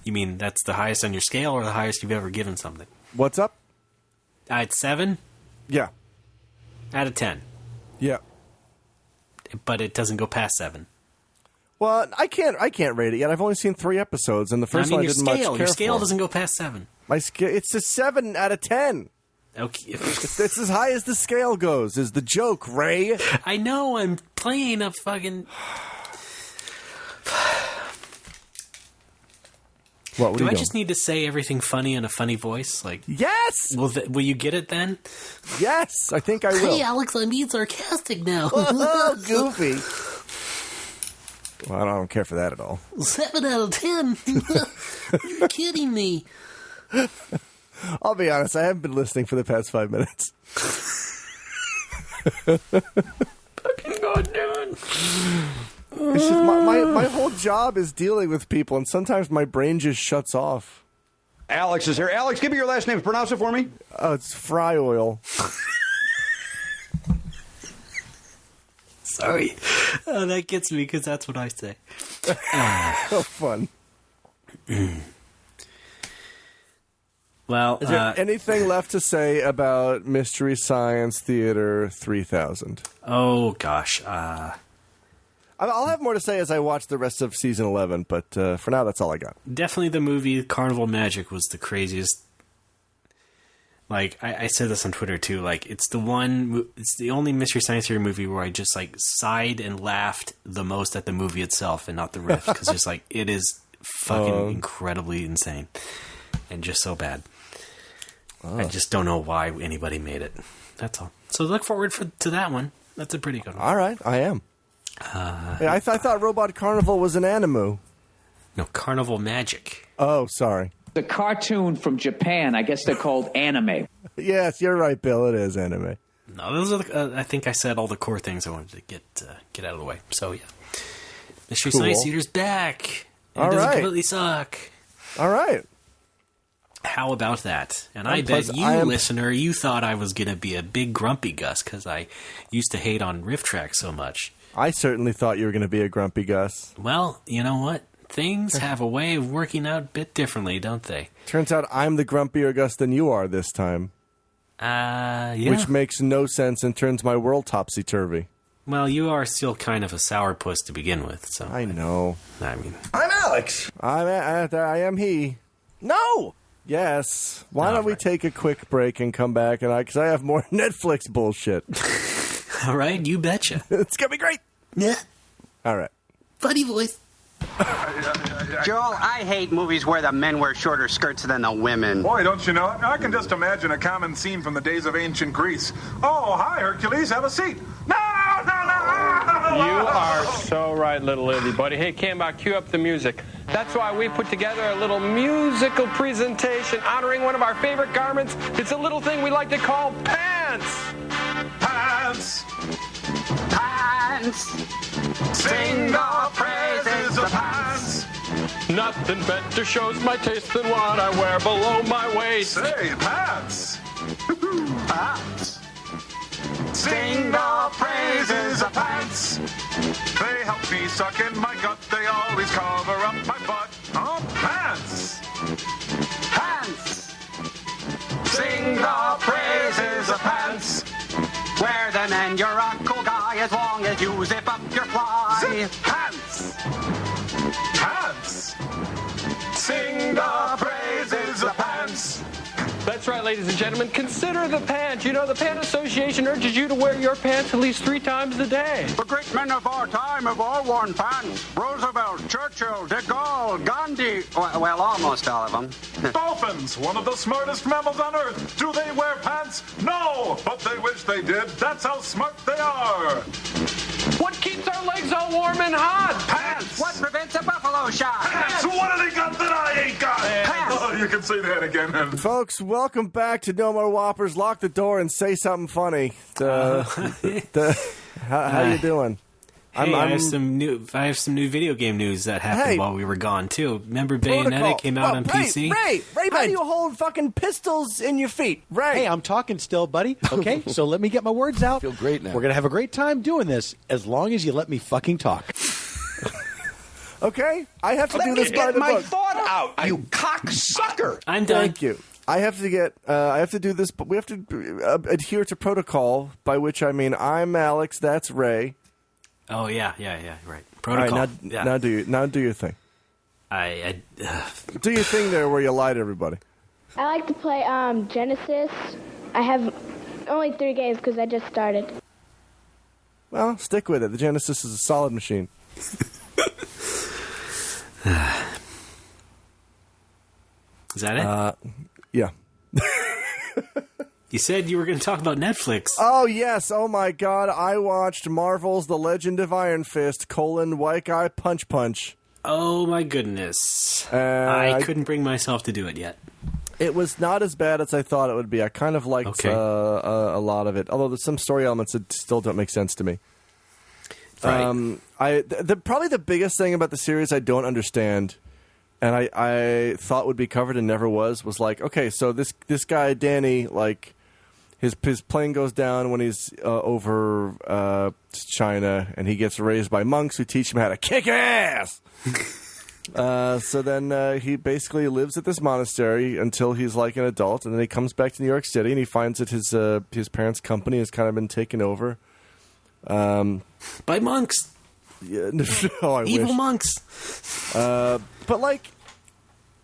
You mean that's the highest on your scale or the highest you've ever given something? What's up? It's 7 Yeah. out of 10. Yeah. But it doesn't go past 7. Well, I can't rate it yet. I've only seen 3 episodes, and the first one I didn't much care your scale for. doesn't go past 7. It's a 7 out of 10. Okay. It's as high as the scale goes, is the joke, Ray. I know, I'm playing a fucking... Do I just need to say everything funny in a funny voice? Like, yes! Will you get it then? Yes, I think I will. Hey, Alex, I'm being sarcastic now. Oh, goofy. Well, I don't care for that at all. 7 out of 10. You're kidding me. I'll be honest, I haven't been listening for the past 5 minutes. Fucking goddamn. It's just my whole job is dealing with people, and sometimes my brain just shuts off. Alex is here. Alex, give me your last name. Pronounce it for me. Oh, it's fry oil. Sorry. Oh, that gets me because that's what I say. So fun. Well, is there anything left to say about Mystery Science Theater 3000? Oh, gosh. I'll have more to say as I watch the rest of Season 11, but for now, that's all I got. Definitely the movie Carnival Magic was the craziest. Like, I said this on Twitter, too. Like, it's the only Mystery Science Theater movie where I just, like, sighed and laughed the most at the movie itself and not the riff. Because just, like, it is fucking incredibly insane. And just so bad. I just don't know why anybody made it. That's all. So look forward to that one. That's a pretty good one. All right, I am. I thought Robot Carnival was an anime. No, Carnival Magic. Oh, sorry. The cartoon from Japan, I guess they're called anime. Yes, you're right, Bill. It is anime. No, those are. I think I said all the core things I wanted to get out of the way. So yeah, Mystery Science Theater's back. And it doesn't completely suck. All right. How about that? And I bet you, listener, you thought I was going to be a big grumpy Gus because I used to hate on riff tracks so much. I certainly thought you were going to be a grumpy Gus. Well, you know what? Things have a way of working out a bit differently, don't they? Turns out I'm the grumpier Gus than you are this time. Yeah. Which makes no sense and turns my world topsy-turvy. Well, you are still kind of a sourpuss to begin with, so... I know. I mean... I'm Alex. I am he. No! Yes. Why don't we take a quick break and come back? Because I have more Netflix bullshit. All right, you betcha. It's going to be great. Yeah. All right. Funny voice. Joel, I hate movies where the men wear shorter skirts than the women. Boy, don't you know it? I can just imagine a common scene from the days of ancient Greece. Oh, hi, Hercules, have a seat. No! You are so right, little Lily, buddy. Hey, Cambot, cue up the music. That's why we put together a little musical presentation honoring one of our favorite garments. It's a little thing we like to call pants. Pants! Pants! Sing the praises of pants! Nothing better shows my taste than what I wear below my waist. Say, pants! Pants! Sing the praises of pants! They help me suck in my gut. They always cover up my butt. Oh, pants! Pants! Sing the praises of pants! Wear them and you're a cool guy as long as you zip up your fly. Zip pants! Pants! Sing the praises of pants! That's right, ladies and gentlemen. Consider the pant. You know, the Pant Association urges you to wear your pants at least 3 times a day. The great men of our time have all worn pants. Roosevelt, Churchill, de Gaulle, Gandhi. Well, almost all of them. Dolphins, one of the smartest mammals on Earth. Do they wear pants? No, but they wish they did. That's how smart they are. What keeps our legs all warm and hot? Pants! What prevents a buffalo shot? Pants! What do they got that I ain't got? Pants! Oh, you can say that again. Folks, welcome back to No More Whoppers. Lock the door and say something funny. How you doing? Hey, I have some new video game news that happened while we were gone too. Remember Bayonetta came out on PC? Ray, how do you hold fucking pistols in your feet? Ray. Hey, I'm talking still, buddy. Okay, so let me get my words out. I feel great now. We're going to have a great time doing this as long as you let me fucking talk. Okay? I have to do this by the book. Let me get my thought out, you cocksucker! I'm done. Thank you. I have to do this, but we have to adhere to protocol, by which I mean I'm Alex, that's Ray. Oh, yeah, right. Protocol. All right, now do your thing. Do your thing there where you lie to everybody. I like to play Genesis. I have only 3 games because I just started. Well, stick with it. The Genesis is a solid machine. Is that it? Yeah. You said you were going to talk about Netflix. Oh, yes. Oh, my God. I watched Marvel's The Legend of Iron Fist, White Guy Punch. Oh, my goodness. I couldn't bring myself to do it yet. It was not as bad as I thought it would be. I kind of liked a lot of it, although there's some story elements that still don't make sense to me. Right. Probably the biggest thing about the series I don't understand, and I thought would be covered and never was like, okay, so this guy, Danny, like, his plane goes down when he's over China, and he gets raised by monks who teach him how to kick ass. So then he basically lives at this monastery until he's like an adult, and then he comes back to New York City, and he finds that his parents' company has kind of been taken over by monks. Yeah, no, I Evil wish. monks. But like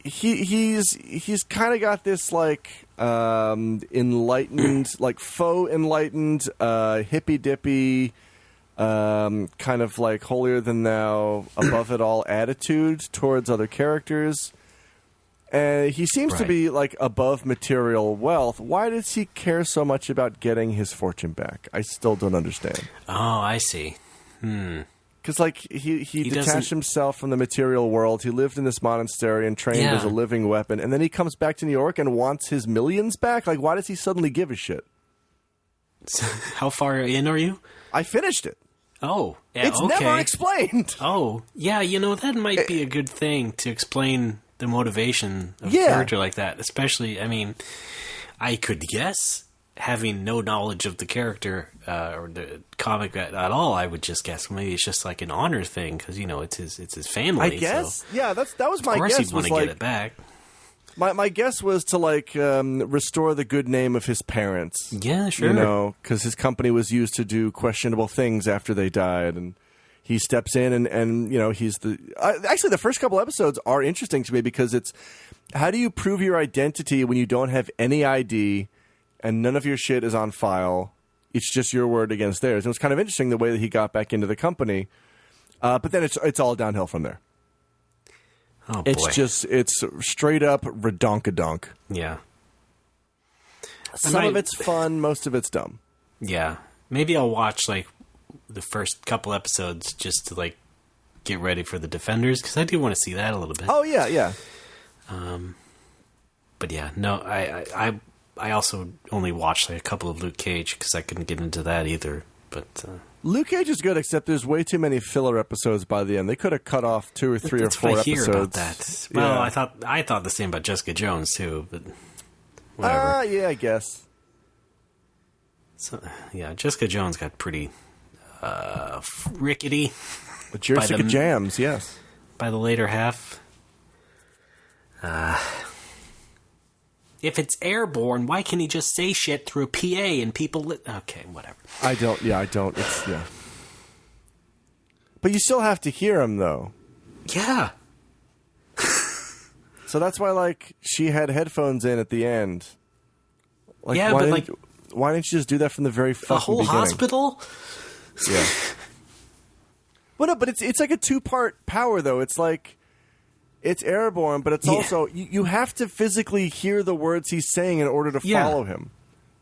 he's kind of got this like enlightened, like faux enlightened, hippy dippy, kind of like holier than thou, above it all attitude towards other characters. And he seems to be like above material wealth. Why does he care so much about getting his fortune back? I still don't understand. Oh, I see. Because like he detached himself from the material world. He lived in this monastery and trained as a living weapon, and then he comes back to New York and wants his millions back. Like, why does he suddenly give a shit? So how far in are you? I finished it. Oh, yeah, it's never explained. Oh, yeah. That might be a good thing to explain the motivation of a character like that. Especially, I mean, I could guess, having no knowledge of the character or the comic at all, I would just guess maybe it's just like an honor thing because it's his family. I guess, so that was my guess. Of course, he'd want to get it back. My guess was to like restore the good name of his parents. Yeah, sure. Because his company was used to do questionable things after they died, and he steps in and he's the actually the first couple episodes are interesting to me because it's how do you prove your identity when you don't have any ID and none of your shit is on file. It's just your word against theirs. And it was kind of interesting the way that he got back into the company. But then it's all downhill from there. Oh, boy. It's straight up redonkadonk. Yeah. Some of it's fun, most of it's dumb. Yeah. Maybe I'll watch like the first couple episodes just to like get ready for the Defenders because I do want to see that a little bit. Oh, yeah. But yeah, no, I also only watched like a couple of Luke Cage because I couldn't get into that either. But Luke Cage is good, except there's way too many filler episodes by the end. They could have cut off 2 or 3 or 4 what I hear episodes. About that. Well, I thought the same about Jessica Jones too, but whatever. Yeah, I guess. So yeah, Jessica Jones got pretty rickety. Jessica Jams, yes. By the later half. If it's airborne, why can't he just say shit through a PA and people... Okay, whatever. I don't. It's, yeah. But you still have to hear him, though. Yeah. So that's why, like, she had headphones in at the end. Like, yeah, why but, like... Why didn't you just do that from the very fucking whole beginning? Hospital? Yeah. Well, no, but it's like a 2-part power, though. It's like... It's airborne, but it's also... You have to physically hear the words he's saying in order to follow him.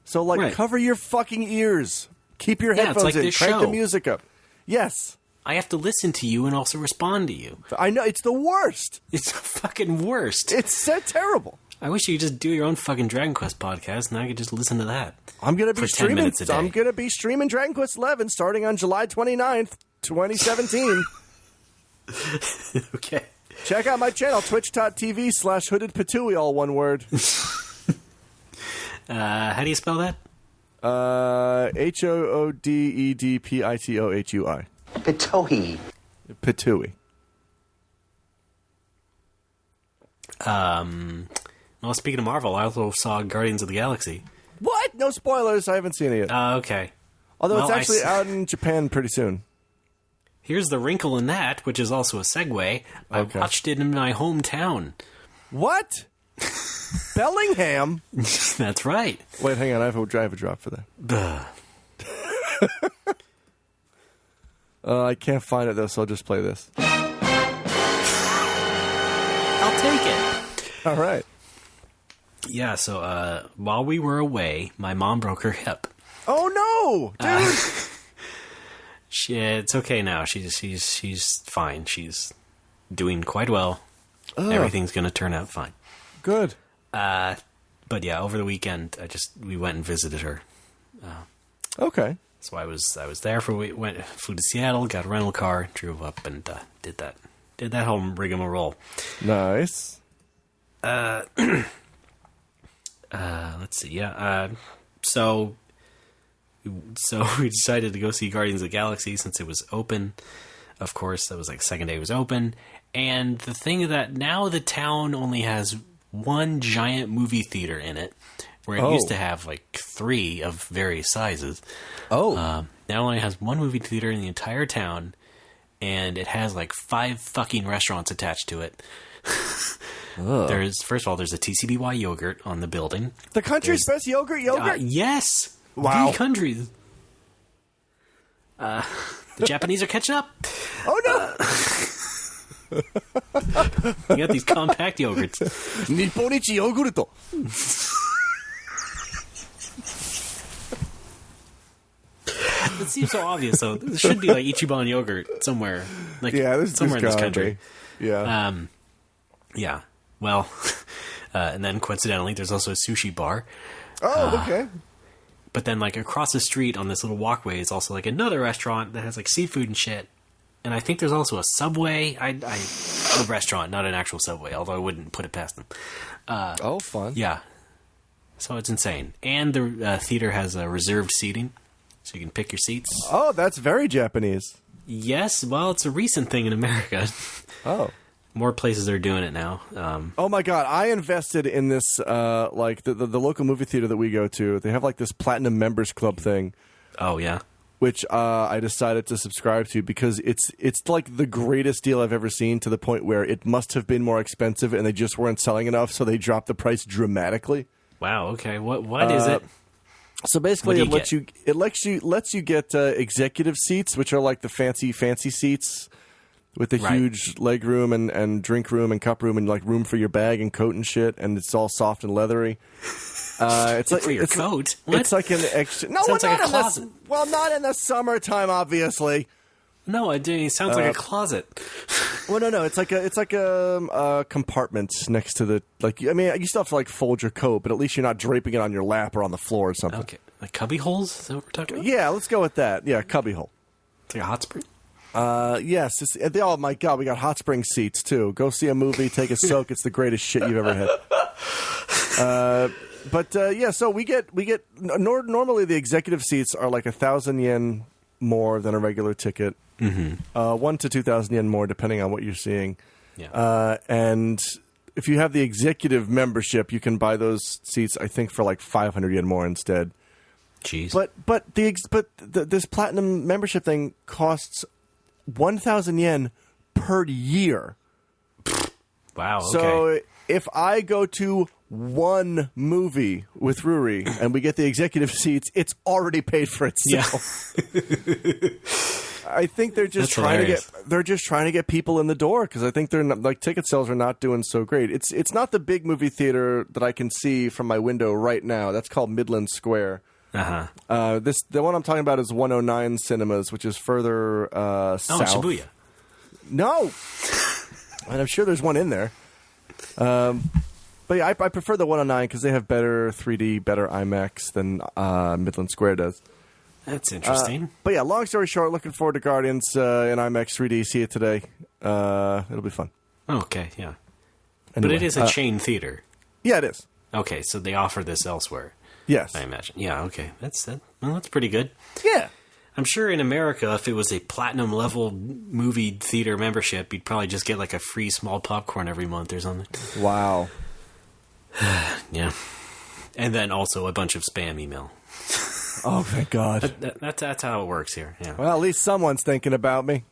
So, like, cover your fucking ears. Keep your headphones in. Crank the music up. Yes. I have to listen to you and also respond to you. I know. It's the worst. It's the fucking worst. It's so terrible. I wish you could just do your own fucking Dragon Quest podcast and I could just listen to that. I'm going to be streaming. 10 minutes a day. I'm going to be streaming Dragon Quest 11 starting on July 29th, 2017. Okay. Check out my channel, twitch.tv/hoodedpatooey, all one word. How do you spell that? HOODEDPITOHUI. Patooey. Patooey. Well, speaking of Marvel, I also saw Guardians of the Galaxy. What? No spoilers. I haven't seen it yet. Okay. Although it's actually out in Japan pretty soon. Here's the wrinkle in that, which is also a segue. I watched it in my hometown. What? Bellingham? That's right. Wait, hang on. I have a drop for that. I can't find it, though, so I'll just play this. I'll take it. All right. Yeah, so while we were away, my mom broke her hip. Oh, no! Dude! It's okay now. She's fine. She's doing quite well. Everything's going to turn out fine. Good. But yeah, over the weekend, we went and visited her. Okay. So I was there flew to Seattle, got a rental car, drove up, and did that whole rigmarole. Nice. Let's see. Yeah. So we decided to go see Guardians of the Galaxy since it was open. Of course, that was like the second day it was open. And the thing that now the town only has one giant movie theater in it, where it used to have like 3 of various sizes. Now it only has one movie theater in the entire town, and it has like 5 fucking restaurants attached to it. First of all, there's a TCBY yogurt on the building. The country's best yogurt? Yes. Wow. The country. The Japanese are catching up. Oh, no. You got these compact yogurts. Nipponichi yogurt. It seems so obvious, though. There should be like Ichiban yogurt somewhere. Somewhere in this country. Yeah. Yeah. Well, and then coincidentally, there's also a sushi bar. Oh, okay. But then, like, across the street on this little walkway is also, like, another restaurant that has, like, seafood and shit. And I think there's also a Subway. A restaurant, not an actual Subway, although I wouldn't put it past them. Fun. Yeah. So it's insane. And the theater has reserved seating, so you can pick your seats. Oh, that's very Japanese. Yes, well, it's a recent thing in America. Oh. More places are doing it now. Oh my god, I invested in this, like, the local movie theater that we go to. They have, like, this Platinum Members Club thing. Oh, yeah? Which I decided to subscribe to because it's like the greatest deal I've ever seen, to the point where it must have been more expensive and they just weren't selling enough, so they dropped the price dramatically. Wow, okay. What is it? So basically, it lets you get executive seats, which are like the fancy seats with the huge leg room and drink room and cup room and like room for your bag and coat and shit, and it's all soft and leathery. It's like for your coat. What? It's like an extra. No, sounds like not a closet. Not in the summertime, obviously. No, it sounds like a closet. Well, no. It's like a compartment next to the, like. I mean, you still have to like fold your coat, but at least you're not draping it on your lap or on the floor or something. Okay, like cubby holes. Is that what we're talking about? Yeah, let's go with that. Yeah, cubby hole. It's like a hot spring. Yes. Oh my god, we got hot spring seats too. Go see a movie, take a soak. It's the greatest shit you've ever had. But so we get normally the executive seats are like 1,000 yen more than a regular ticket. Mm-hmm. 1 to 2,000 yen more depending on what you're seeing. Yeah. And if you have the executive membership, you can buy those seats, I think, for like 500 yen more instead. Jeez. But this platinum membership thing costs 1,000 yen per year. Wow. Okay. So if I go to one movie with Ruri and we get the executive seats, it's already paid for itself. Yeah. I think they're just trying to get people in the door, because I think they're not, like, ticket sales are not doing so great. It's not the big movie theater that I can see from my window right now. That's called Midland Square. Uh-huh. The one I'm talking about is 109 Cinemas, which is further south. Shibuya. No, and I'm sure there's one in there. But yeah, I prefer the 109 because they have better 3D, better IMAX than Midland Square does. That's interesting. But yeah, long story short, looking forward to Guardians in IMAX 3D. See it today. It'll be fun. Okay, yeah. Anyway, but it is a chain theater. Yeah, it is. Okay, so they offer this elsewhere. Yes. I imagine. Yeah, okay. That's pretty good. Yeah. I'm sure in America, if it was a platinum level movie theater membership, you'd probably just get like a free small popcorn every month or something. Wow. Yeah. And then also a bunch of spam email. Oh, thank God. That's how it works here. Yeah. Well, at least someone's thinking about me.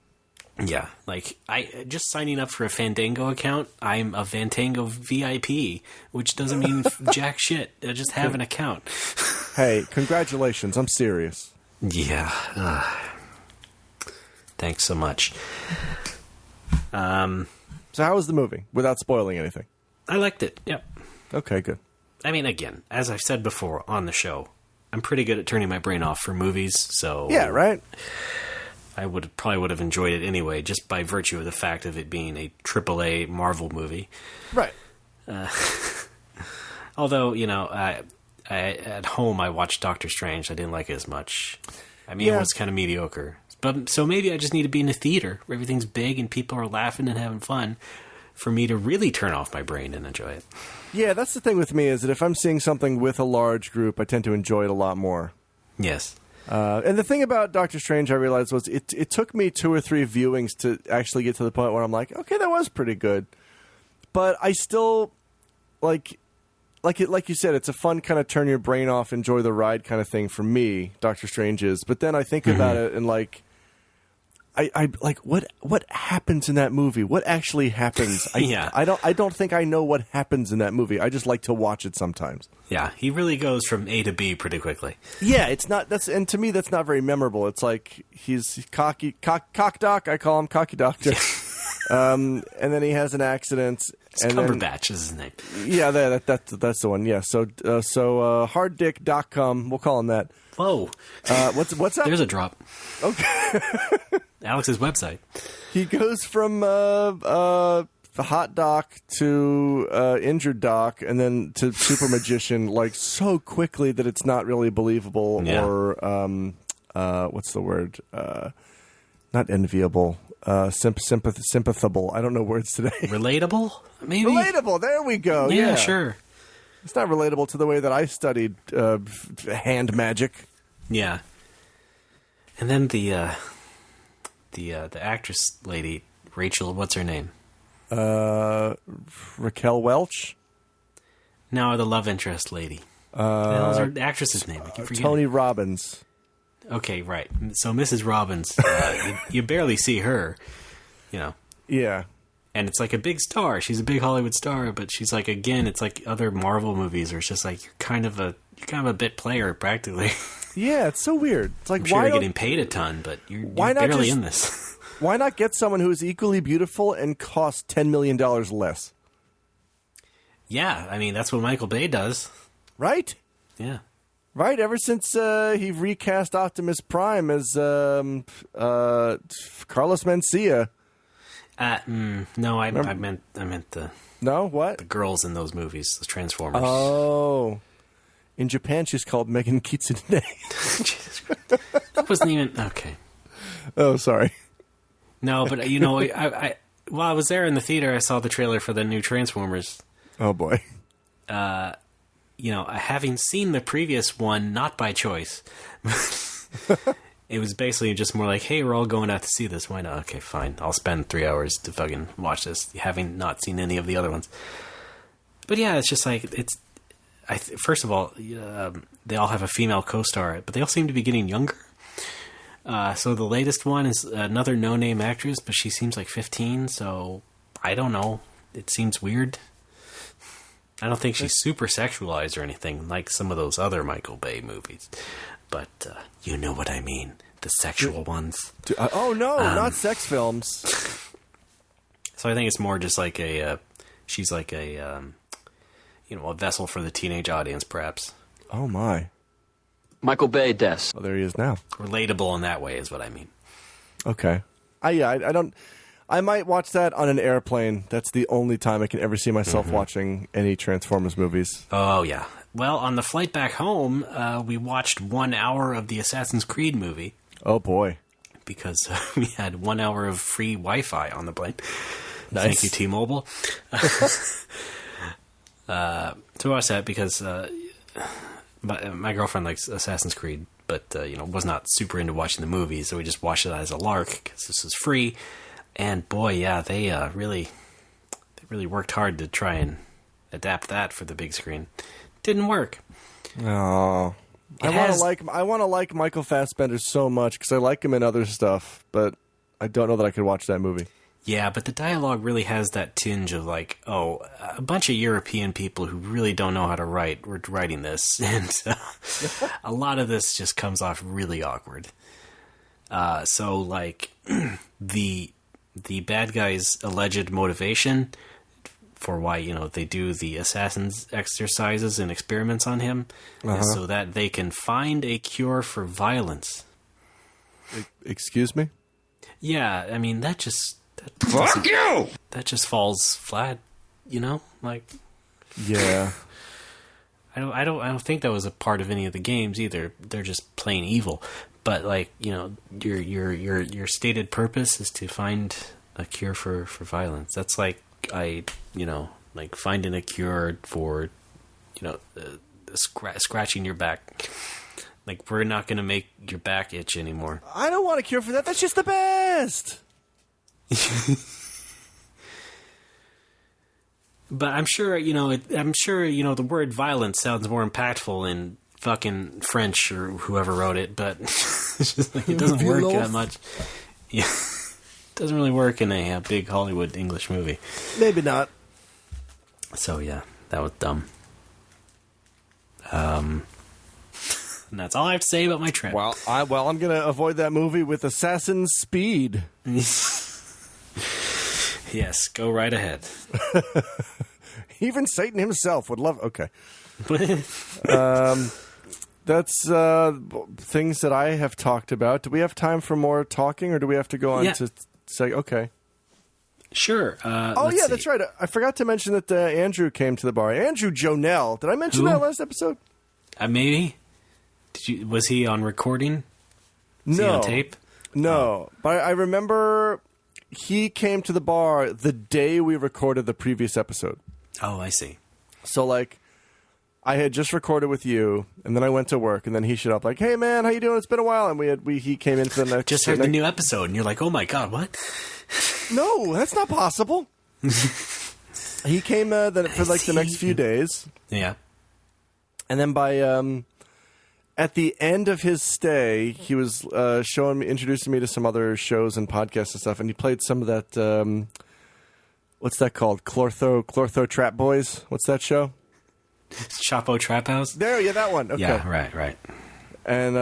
Yeah, like I just signing up for a Fandango account. I'm a Fandango VIP, which doesn't mean jack shit. I just have an account. Hey, congratulations! I'm serious. Yeah. Thanks so much. So how was the movie? Without spoiling anything. I liked it. Yep. Okay, good. I mean, again, as I've said before on the show, I'm pretty good at turning my brain off for movies. So yeah, right. I probably would have enjoyed it anyway, just by virtue of the fact of it being a AAA Marvel movie. Right. Although, you know, I at home I watched Doctor Strange. I didn't like it as much. I mean, It was kind of mediocre. But so maybe I just need to be in a theater where everything's big and people are laughing and having fun for me to really turn off my brain and enjoy it. Yeah, that's the thing with me is that if I'm seeing something with a large group, I tend to enjoy it a lot more. Yes. And the thing about Doctor Strange I realized was it took me 2 or 3 viewings to actually get to the point where I'm like, okay, that was pretty good. But I still, like you said, it's a fun kind of turn your brain off, enjoy the ride kind of thing for me, Doctor Strange is. But then I think about it and like, I like what happens in that movie? What actually happens? I don't think I know what happens in that movie. I just like to watch it sometimes. Yeah, he really goes from A to B pretty quickly. Yeah, and to me that's not very memorable. It's like he's cock doc. I call him cocky doctor. And then he has an accident. Cumberbatch is his name. Yeah, that's the one. Yeah, so harddick.com. We'll call him that. Whoa. What's up? There's a drop. Okay. Alex's website. He goes from the hot doc to injured doc and then to super magician like so quickly that it's not really believable or what's the word? Not enviable. Sympathable. I don't know words today. Relatable? Maybe? Relatable. There we go. Yeah, sure. It's not relatable to the way that I studied hand magic. Yeah. And then the actress lady, Rachel, what's her name? Raquel Welch? No, the love interest lady. What was her actress's name? I keep forgetting. Tony Robbins. Okay, right. So Mrs. Robbins, you barely see her, you know. Yeah. And it's like a big star. She's a big Hollywood star, but she's like, again, it's like other Marvel movies where it's just like you're kind of a bit player practically. Yeah, it's so weird. It's like I'm sure you're getting paid a ton, but you're barely in this. Why not get someone who is equally beautiful and costs $10 million less? Yeah, I mean that's what Michael Bay does, right? Yeah. Right, ever since he recast Optimus Prime as Carlos Mencia. No, I meant the what? The girls in those movies, the Transformers. Oh, in Japan she's called Megan Kitsune. Jesus Christ. That wasn't even okay. Oh, sorry. No, but you know, while I was there in the theater, I saw the trailer for the new Transformers. Oh boy. You know, having seen the previous one, not by choice, it was basically just more like, hey, we're all going out to see this. Why not? Okay, fine. I'll spend 3 hours to fucking watch this, having not seen any of the other ones. But yeah, it's just like, first of all, they all have a female co-star, but they all seem to be getting younger. So the latest one is another no-name actress, but she seems like 15, so I don't know. It seems weird. I don't think she's super sexualized or anything like some of those other Michael Bay movies. But you know what I mean. The sexual ones. Not sex films. So I think it's more just like she's like a vessel for the teenage audience, perhaps. Oh, my. Michael Bay des. Oh, there he is now. Relatable in that way is what I mean. Okay. I don't... I might watch that on an airplane. That's the only time I can ever see myself watching any Transformers movies. Oh, yeah. Well, on the flight back home, we watched 1 hour of the Assassin's Creed movie. Oh, boy. Because we had 1 hour of free Wi-Fi on the plane. Nice. Thank you, T-Mobile. To watch that because my girlfriend likes Assassin's Creed, but was not super into watching the movie, so we just watched it as a lark because this was free. And boy, yeah, they really worked hard to try and adapt that for the big screen. Didn't work. Oh, I want to like Michael Fassbender so much because I like him in other stuff, but I don't know that I could watch that movie. Yeah, but the dialogue really has that tinge of like, a bunch of European people who really don't know how to write were writing this, and a lot of this just comes off really awkward. So like the bad guy's alleged motivation for why they do the assassin's exercises and experiments on him is so that they can find a cure for violence. Excuse me? Yeah, I mean that Fuck you! That just falls flat, like. Yeah. I don't think that was a part of any of the games either. They're just plain evil. But like, your stated purpose is to find a cure for violence. That's like like finding a cure for scratching your back. Like, we're not going to make your back itch anymore. I don't want a cure for that. That's just the best. But I'm sure, the word violence sounds more impactful in fucking French or whoever wrote it, but it's just like, it doesn't work that much. Yeah. It doesn't really work in a big Hollywood English movie. Maybe not. So, yeah, that was dumb. And that's all I have to say about my trip. Well, I'm going to avoid that movie with Assassin's Speed. Yes, go right ahead. Even Satan himself would love... Okay. That's things that I have talked about. Do we have time for more talking, or do we have to go on to say... Okay. Sure. Yeah, that's right. I forgot to mention that Andrew came to the bar. Andrew Jonell. Did I mention that last episode? Maybe. Was he on recording? Was he on tape? No. But I remember... He came to the bar the day we recorded the previous episode. Oh, I see. So, like, I had just recorded with you, and then I went to work, and then he showed up like, "Hey, man, how you doing? It's been a while." And he came into the next... Just heard the new episode, and you're like, "Oh, my God, what?" No, that's not possible. He came for, like, the next few days. Yeah. And then by... At the end of his stay, he was introducing me to some other shows and podcasts and stuff, and he played some of that, what's that called? Clortho Trap Boys? What's that show? Chapo Trap House? Yeah, that one. Okay. Yeah, right. And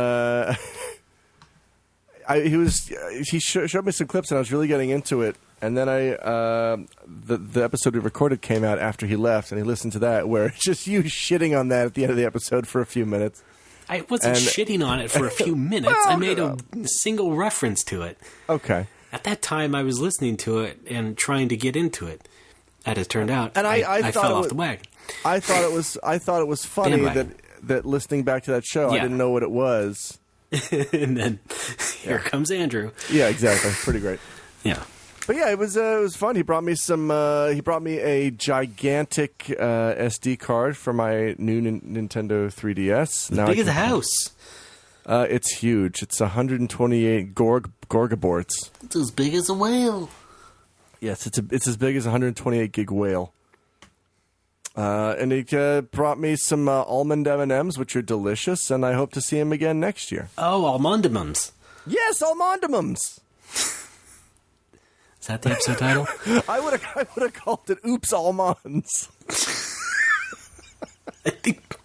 he showed me some clips, and I was really getting into it. And then the episode we recorded came out after he left, and he listened to that, where it's just you shitting on that at the end of the episode for a few minutes. I wasn't shitting on it for a few minutes. I made a single reference to it. Okay. At that time, I was listening to it and trying to get into it. As it turned out, and I fell off the wagon. I thought it was funny that listening back to that show, I didn't know what it was. And then here comes Andrew. Yeah, exactly. Pretty great. Yeah. But yeah, it was fun. He brought me a gigantic SD card for my new Nintendo 3DS. As big as a house. It's huge. It's 128 Gorgaborts. It's as big as a whale. Yes, it's as big as a 128 gig whale. And he brought me some almond M&Ms, which are delicious, and I hope to see him again next year. Oh, Almondimums. Yes, Almondimums. Is that the episode title? I would have called it Oops Almonds. I think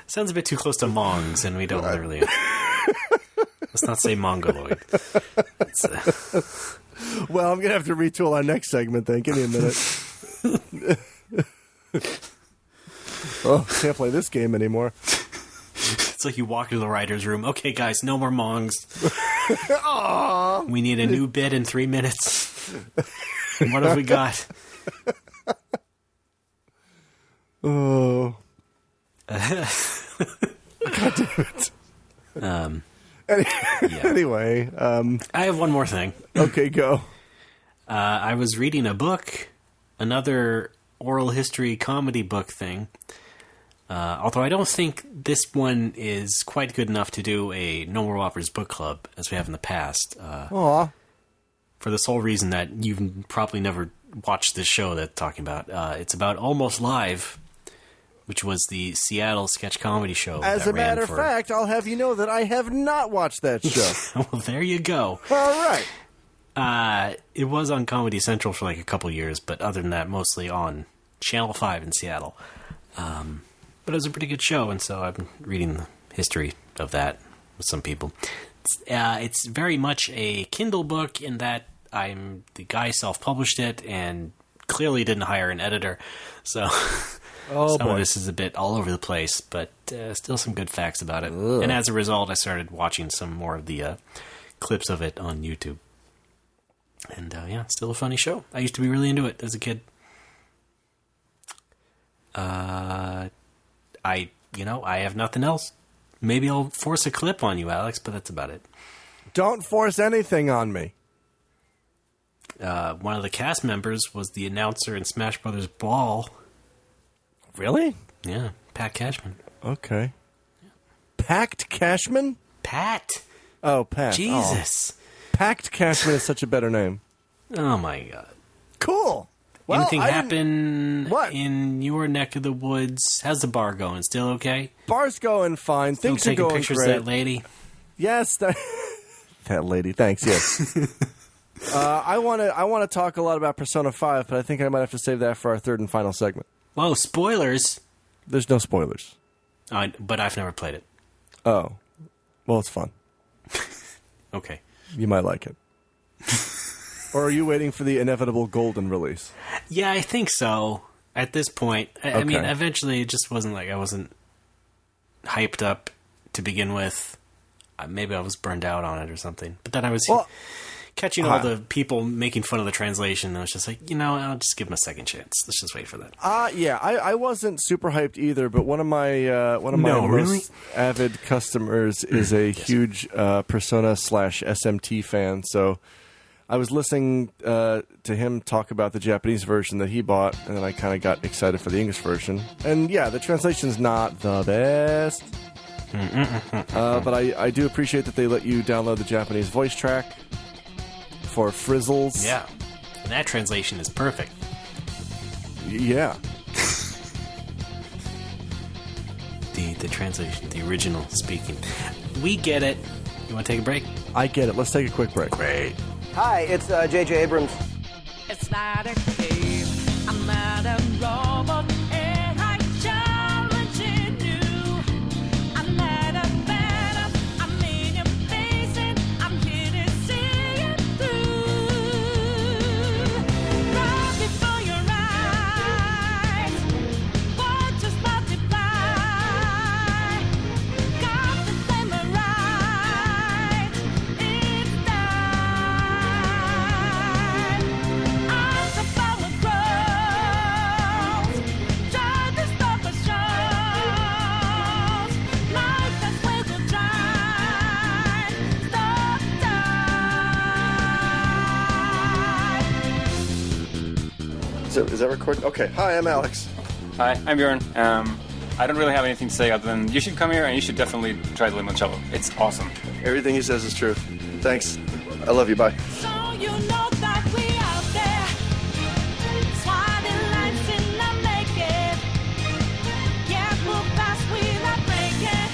sounds a bit too close to Mongs, and we don't really. Let's not say Mongoloid. Well, I'm gonna have to retool our next segment. Then give me a minute. Oh, can't play this game anymore. It's like you walk into the writer's room. Okay, guys, no more Mongs. Aww. We need a new bit in 3 minutes. What have we got? Oh. God damn it. Anyway. I have one more thing. Okay, go. I was reading a book, another oral history comedy book thing, Although I don't think this one is quite good enough to do a No More Whoppers book club, as we have in the past. Aw. For the sole reason that you've probably never watched this show that's talking about. It's about Almost Live, which was the Seattle sketch comedy show. As a matter of fact, I'll have you know that I have not watched that show. Well, there you go. All right. It was on Comedy Central for like a couple years, but other than that, mostly on Channel 5 in Seattle. But it was a pretty good show, and so I've been reading the history of that with some people. It's very much a Kindle book in that the guy self-published it and clearly didn't hire an editor, so some of this is a bit all over the place, but still some good facts about it. Ugh. And as a result, I started watching some more of the clips of it on YouTube. And still a funny show. I used to be really into it as a kid. I have nothing else. Maybe I'll force a clip on you, Alex, but that's about it. Don't force anything on me. One of the cast members was the announcer in Smash Brothers Ball. Really? Yeah, Pat Cashman. Okay. Yeah. Packed Cashman? Pat. Oh, Pat. Jesus. Oh. Packed Cashman is such a better name. Oh, my God. Cool. Well, anything happen in your neck of the woods? How's the bar going? Still okay? Bar's going fine. Still Things are going pictures great. of that lady? Yes, that lady. Thanks. Yes. I want to talk a lot about Persona 5, but I think I might have to save that for our third and final segment. Whoa, spoilers! There's no spoilers. But I've never played it. Oh, well, it's fun. Okay, you might like it. Or are you waiting for the inevitable golden release? Yeah, I think so. At this point, I mean, eventually, it just wasn't like I wasn't hyped up to begin with. Maybe I was burned out on it or something. But then I was catching all the people making fun of the translation. And I was just like, I'll just give them a second chance. Let's just wait for that. I wasn't super hyped either. But one of my most avid customers is a huge Persona / SMT fan. So I was listening to him talk about the Japanese version that he bought, and then I kind of got excited for the English version. And yeah, the translation's not the best. But I do appreciate that they let you download the Japanese voice track for Frizzles. Yeah, and that translation is perfect. Yeah. The translation, the original speaking. We get it. You want to take a break? I get it. Let's take a quick break. Great. Hi, it's J.J. Abrams. It's not a game. I'm not a robot. And I'm challenging you. I'm not a battle. I'm in your face and I'm here to see it through. Right before your eyes. What just multiply? Got the flame right. It's time. As the power grows, try to stop us shows. Life that will go dry. Stop time. So, is that recording? Okay. Hi, I'm Alex. Hi, I'm Bjorn. I don't really have anything to say other than you should come here and you should definitely try the limoncello. It's awesome. Everything he says is true. Thanks. I love you. Bye. So you know that we out there. Swatting lines in the naked. Yeah, move fast, we not breaking.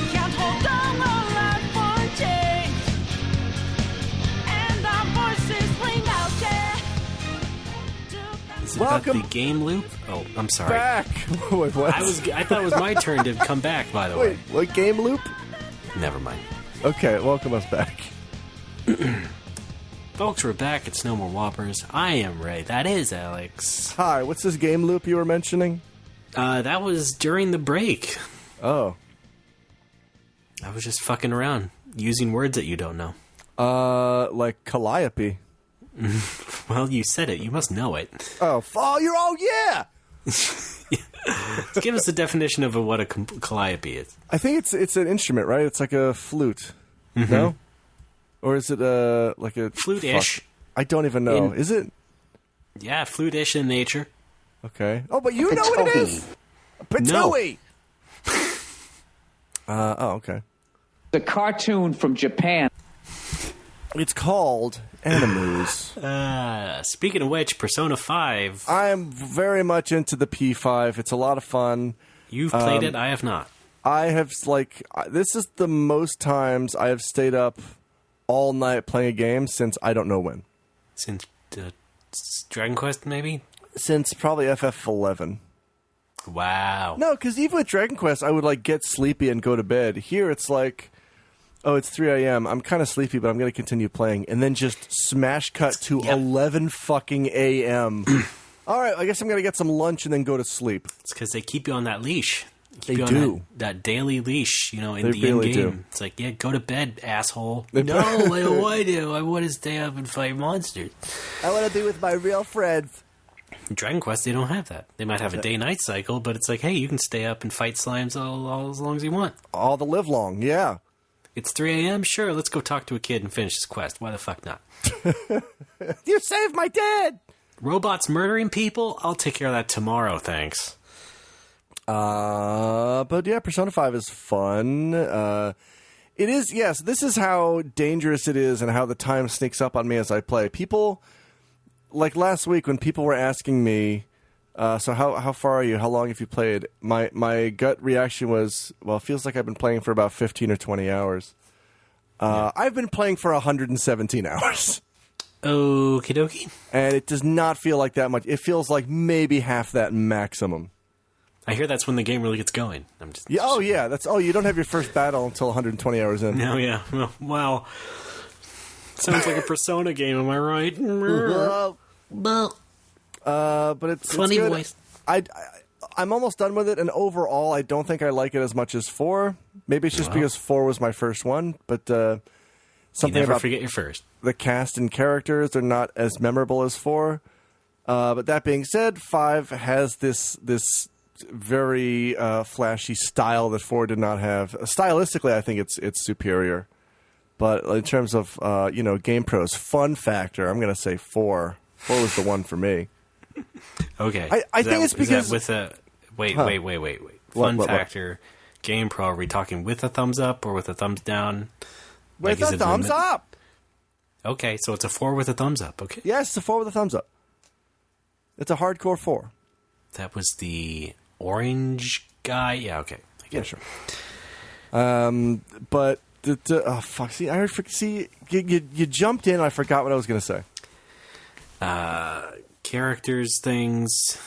Can't hold on our life for change. And our voices ring out, yeah. Is it about the game loop? Oh, I'm sorry. Back. Wait, what? I thought it was my turn to come back, by the way. Wait, what game loop? Never mind. Okay, welcome us back. Folks, we're back. It's No More Whoppers. I am Ray. That is Alex. Hi, what's this game loop you were mentioning? That was during the break. Oh. I was just fucking around, using words that you don't know. Like calliope. Well, you said it. You must know it. Oh, yeah! Give us the definition of what a calliope is. I think it's an instrument, right? It's like a flute. Mm-hmm. No? Or is it like a... Flute-ish. Fuck. I don't even know. Is it? Yeah, flute-ish in nature. Okay. Oh, but you know what it is? Patooey! Okay. The cartoon from Japan. It's called Animus. Speaking of which, Persona 5. I am very much into the P5. It's a lot of fun. You've played it. I have not. I have, this is the most times I have stayed up all night playing a game since I don't know when. Since Dragon Quest, maybe? Since probably FF11. Wow. No, because even with Dragon Quest, I would, get sleepy and go to bed. Here, it's like, oh, it's 3 a.m. I'm kind of sleepy, but I'm going to continue playing. And then just smash cut to 11 fucking a.m. All right, I guess I'm going to get some lunch and then go to sleep. It's because they keep you on that leash. They do. That daily leash, in they the really in-game. do. It's like, yeah, go to bed, asshole. No, I don't want to. I want to stay up and fight monsters. I want to be with my real friends. Dragon Quest, they don't have that. They might have a day-night cycle, but it's like, hey, you can stay up and fight slimes all as long as you want. All the live long, yeah. It's 3 a.m.? Sure, let's go talk to a kid and finish this quest. Why the fuck not? You saved my dad! Robots murdering people? I'll take care of that tomorrow, thanks. But yeah, Persona 5 is fun. It is, yes, this is how dangerous it is and how the time sneaks up on me as I play. People, like last week when people were asking me, so how far are you? How long have you played? My gut reaction was, well, it feels like I've been playing for about 15 or 20 hours. I've been playing for 117 hours. Okie dokie. And it does not feel like that much. It feels like maybe half that maximum. I hear that's when the game really gets going. You don't have your first battle until 120 hours in. No, yeah. Well, wow. Sounds like a Persona game, am I right? But it's funny good. voice. I'm almost done with it, and overall, I don't think I like it as much as 4. Maybe it's just because 4 was my first one, but something you never about forget your first. The cast and characters are not as memorable as 4. But that being said, 5 has this very flashy style that 4 did not have. Stylistically, I think it's superior. But in terms of Game Pro's fun factor, I'm going to say 4. 4 was the one for me. Okay. I think it's because... Is that with a... Wait. Fun factor, Game Pro, are we talking with a thumbs up or with a thumbs down? With a thumbs up! Okay, so it's a 4 with a thumbs up, okay. Yes, it's a 4 with a thumbs up. It's a hardcore 4. That was the orange guy? Yeah, okay. Yeah, sure. But... oh, fuck. See, you jumped in and I forgot what I was going to say. Characters, things.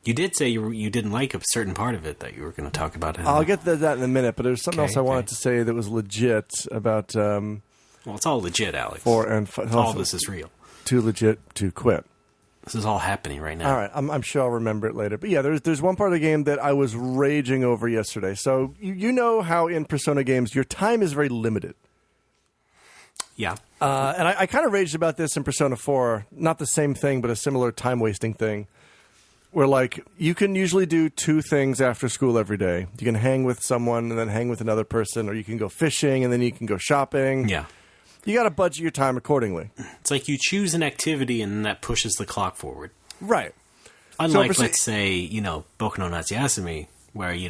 You did say you didn't like a certain part of it that you were going to talk about. I'll get to that in a minute, but there's something else I wanted to say that was legit about... well, it's all legit, Alex. All this is real. Too legit to quit. This is all happening right now. All right, I'm sure I'll remember it later. But yeah, there's one part of the game that I was raging over yesterday. So you know how in Persona games your time is very limited. Yeah. And I kind of raged about this in Persona 4. Not the same thing, but a similar time-wasting thing. Where, you can usually do 2 things after school every day. You can hang with someone and then hang with another person, or you can go fishing and then you can go shopping. Yeah. You got to budget your time accordingly. It's like you choose an activity and that pushes the clock forward. Right. Unlike, let's say, Boku no Natsuyasumi, where, you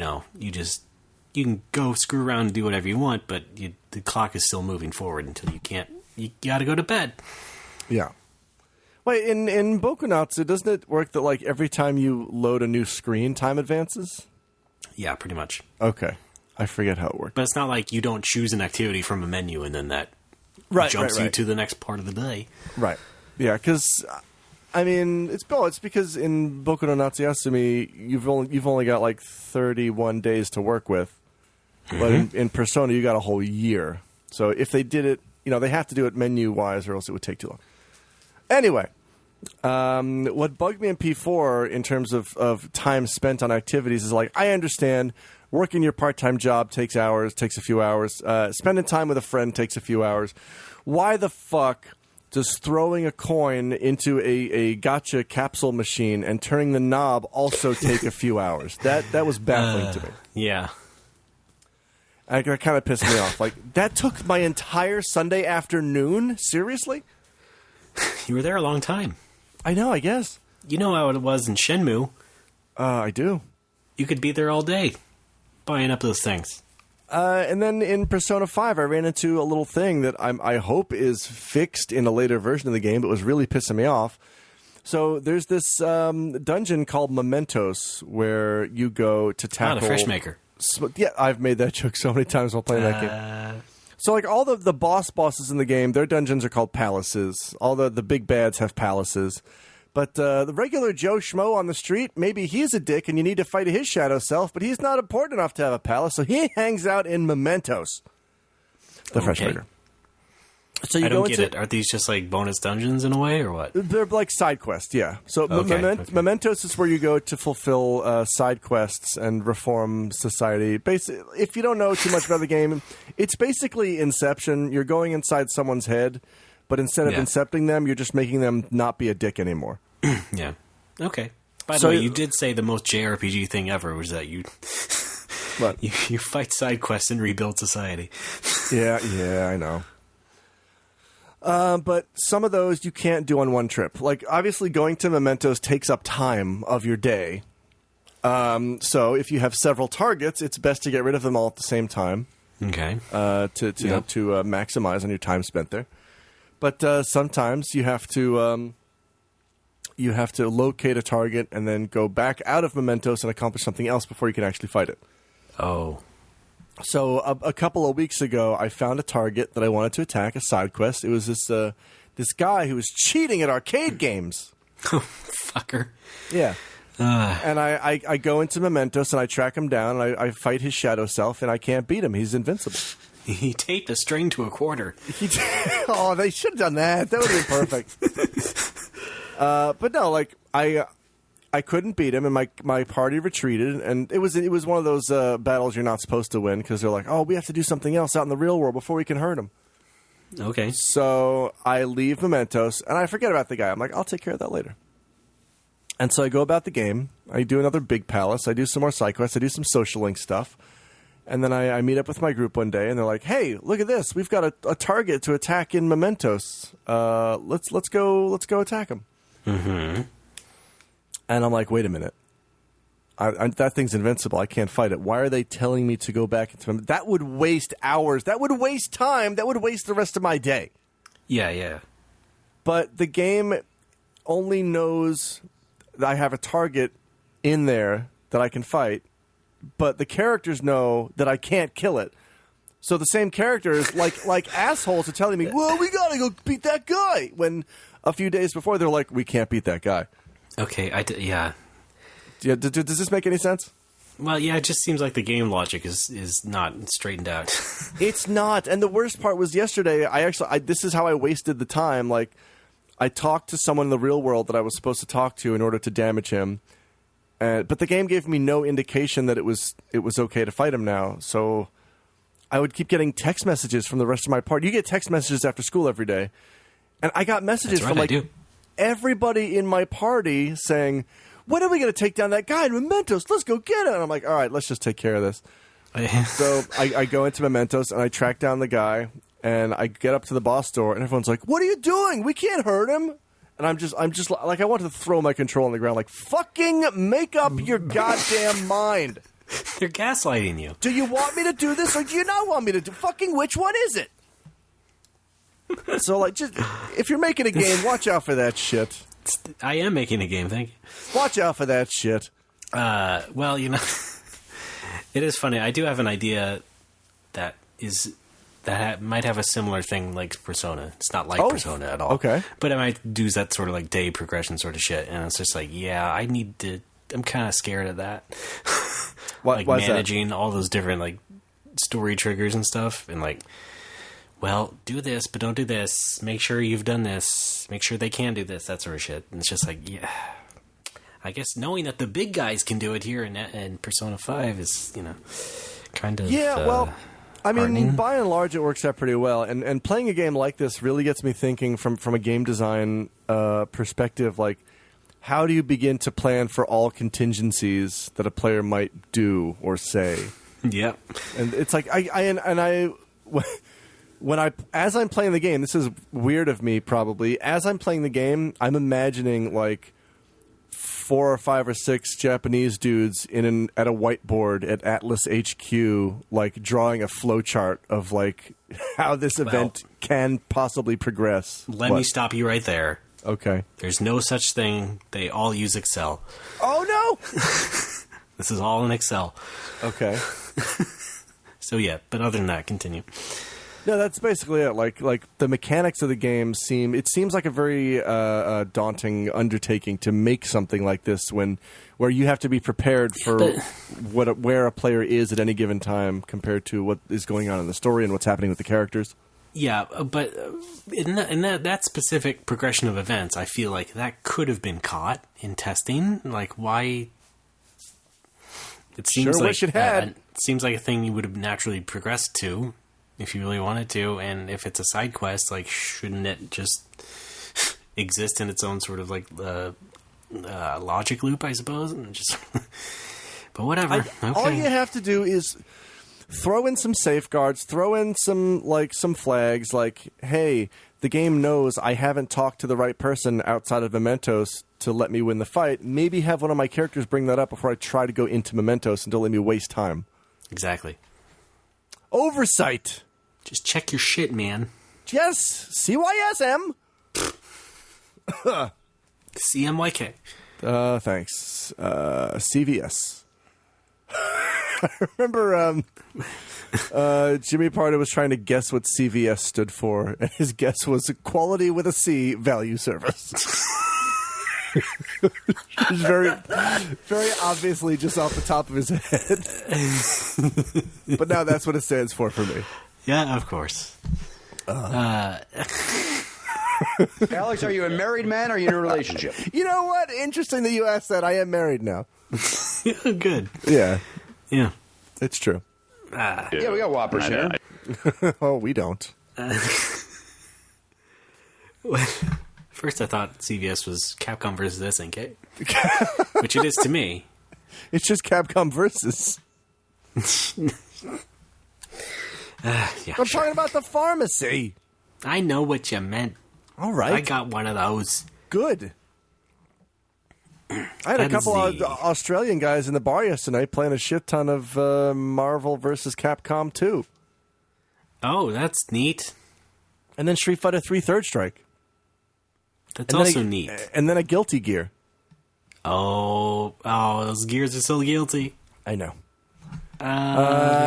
can go screw around and do whatever you want, but the clock is still moving forward until you got to go to bed. Yeah. Wait, in Boku Natsu, doesn't it work that, every time you load a new screen, time advances? Yeah, pretty much. Okay. I forget how it works. But it's not like you don't choose an activity from a menu and then that jumps you to the next part of the day. Right. Yeah, because, it's because in Boku no Natsuyasumi, you've only got, 31 days to work with. Mm-hmm. But in Persona, you got a whole year. So if they did it, they have to do it menu-wise or else it would take too long. Anyway, what bugged me in P4 in terms of time spent on activities is I understand working your part-time job takes hours, takes a few hours. Spending time with a friend takes a few hours. Why the fuck does throwing a coin into a gacha capsule machine and turning the knob also take a few hours? That was baffling to me. Yeah. That kind of pissed me off. That took my entire Sunday afternoon? Seriously? You were there a long time. I know, I guess. You know how it was in Shenmue. I do. You could be there all day. buying up those things. And then in Persona 5, I ran into a little thing that I hope is fixed in a later version of the game, but was really pissing me off. So there's this dungeon called Mementos where you go to tackle... the Fresh Maker. Yeah, I've made that joke so many times while playing that game. So like all the bosses in the game, their dungeons are called palaces. All the big bads have palaces. But the regular Joe Schmo on the street, maybe he's a dick and you need to fight his shadow self, but he's not important enough to have a palace, so he hangs out in Mementos. The Fresh Maker. So you I don't get it. Are these just like bonus dungeons in a way, or what? They're like side quests, yeah. So Mementos is where you go to fulfill side quests and reform society. Basically, if you don't know too much about the game, it's basically Inception. You're going inside someone's head, but instead of incepting them, you're just making them not be a dick anymore. Yeah. Okay. By the way, you did say the most JRPG thing ever was that you... What? You fight side quests and rebuild society. Yeah, I know. But some of those you can't do on one trip. Like, obviously, going to Mementos takes up time of your day. So if you have several targets, it's best to get rid of them all at the same time. Okay. To maximize on your time spent there. But sometimes you have to locate a target and then go back out of Mementos and accomplish something else before you can actually fight it. Oh. So a couple of weeks ago, I found a target that I wanted to attack, a side quest. It was this guy who was cheating at arcade games. Fucker. Yeah. And I go into Mementos and I track him down and I fight his shadow self and I can't beat him. He's invincible. He taped a string to a quarter. Oh, they should have done that. That would have been perfect. But no, like I couldn't beat him, and my party retreated, and it was one of those battles you're not supposed to win because they're like, oh, we have to do something else out in the real world before we can hurt him. Okay. So I leave Mementos, and I forget about the guy. I'm like, I'll take care of that later. And so I go about the game. I do another big palace. I do some more side quests. I do some social link stuff. And then I meet up with my group one day, and they're like, hey, look at this. We've got a target to attack in Mementos. Let's go attack him. Mm-hmm. And I'm like, wait a minute. That thing's invincible. I can't fight it. Why are they telling me to go back into them? That would waste hours. That would waste time. That would waste the rest of my day. Yeah. But the game only knows that I have a target in there that I can fight, but the characters know that I can't kill it. So the same characters, like assholes, are telling me, well, we gotta go beat that guy, when a few days before they're like, we can't beat that guy. Okay, yeah. Does this make any sense? Well, yeah, it just seems like the game logic is not straightened out. It's not. And the worst part was yesterday, this is how I wasted the time. Like, I talked to someone in the real world that I was supposed to talk to in order to damage him. But the game gave me no indication that it was okay to fight him now. So I would keep getting text messages from the rest of my party. You get text messages after school every day. And I got messages from everybody in my party saying, when are we going to take down that guy in Mementos? Let's go get him. And I'm like, all right, let's just take care of this. So I go into Mementos and I track down the guy and I get up to the boss door and everyone's like, what are you doing? We can't hurt him. And I'm just like, I wanted to throw my control on the ground. Like, fucking make up your goddamn mind. They're gaslighting you. Do you want me to do this or do you not want me to do? Fucking which one is it? So, like, just if you're making a game, watch out for that shit. I am making a game, thank you. Watch out for that shit. Well, you know, it is funny. I do have an idea that might have a similar thing like Persona. It's not like Persona at all. Okay. But it might do that sort of like day progression sort of shit. And it's just like, yeah, I'm kind of scared of that. Like managing all those different like story triggers and stuff. And like, well, do this, but don't do this. Make sure you've done this. Make sure they can do this. That sort of shit. And it's just like, yeah. I guess knowing that the big guys can do it here in Persona 5 is, you know, kind of... Yeah, well, I mean, by and large, it works out pretty well. And playing a game like this really gets me thinking from a game design perspective, like, how do you begin to plan for all contingencies that a player might do or say? Yeah. And it's like, as I'm playing the game, this is weird of me probably, as I'm playing the game, I'm imagining, like, 4 or 5 or 6 Japanese dudes at a whiteboard at Atlas HQ, like drawing a flowchart of like how this event can possibly progress. Let me stop you right there. Okay. There's no such thing. They all use Excel. Oh no! This is all in Excel. Okay. So yeah, but other than that, continue. No, that's basically it. Like the mechanics of the game seems like a very daunting undertaking to make something like this where you have to be prepared for where a player is at any given time compared to what is going on in the story and what's happening with the characters. Yeah, but in that specific progression of events, I feel like that could have been caught in testing. Like, why? It seems wish it had. It seems like a thing you would have naturally progressed to if you really wanted to, and if it's a side quest, like, shouldn't it just exist in its own sort of like logic loop, I suppose? And just, but whatever. Okay. All you have to do is throw in some safeguards, throw in some flags, like, hey, the game knows I haven't talked to the right person outside of Mementos to let me win the fight. Maybe have one of my characters bring that up before I try to go into Mementos and don't let me waste time. Exactly. Oversight. Just check your shit, man. Yes. CYSM. CMYK. Thanks. CVS. I remember Jimmy Pardo was trying to guess what CVS stood for, and his guess was Quality with a C Value Service. It's very, very obviously just off the top of his head. But now that's what it stands for me. Yeah, of course. Alex, are you a married man or are you in a relationship? You know what? Interesting that you asked that. I am married now. Good. Yeah. Yeah. It's true. Yeah, we got whoppers here. Oh, we don't. First, I thought CVS was Capcom versus SNK, which it is to me. It's just Capcom versus. Yeah, I'm talking about the pharmacy. I know what you meant. All right. I got one of those. Good. I had a couple of Australian guys in the bar yesterday playing a shit ton of Marvel versus Capcom 2. Oh, that's neat. And then Street Fighter 3 Third Strike. That's also neat. And then a Guilty Gear. Oh, those gears are so guilty. I know.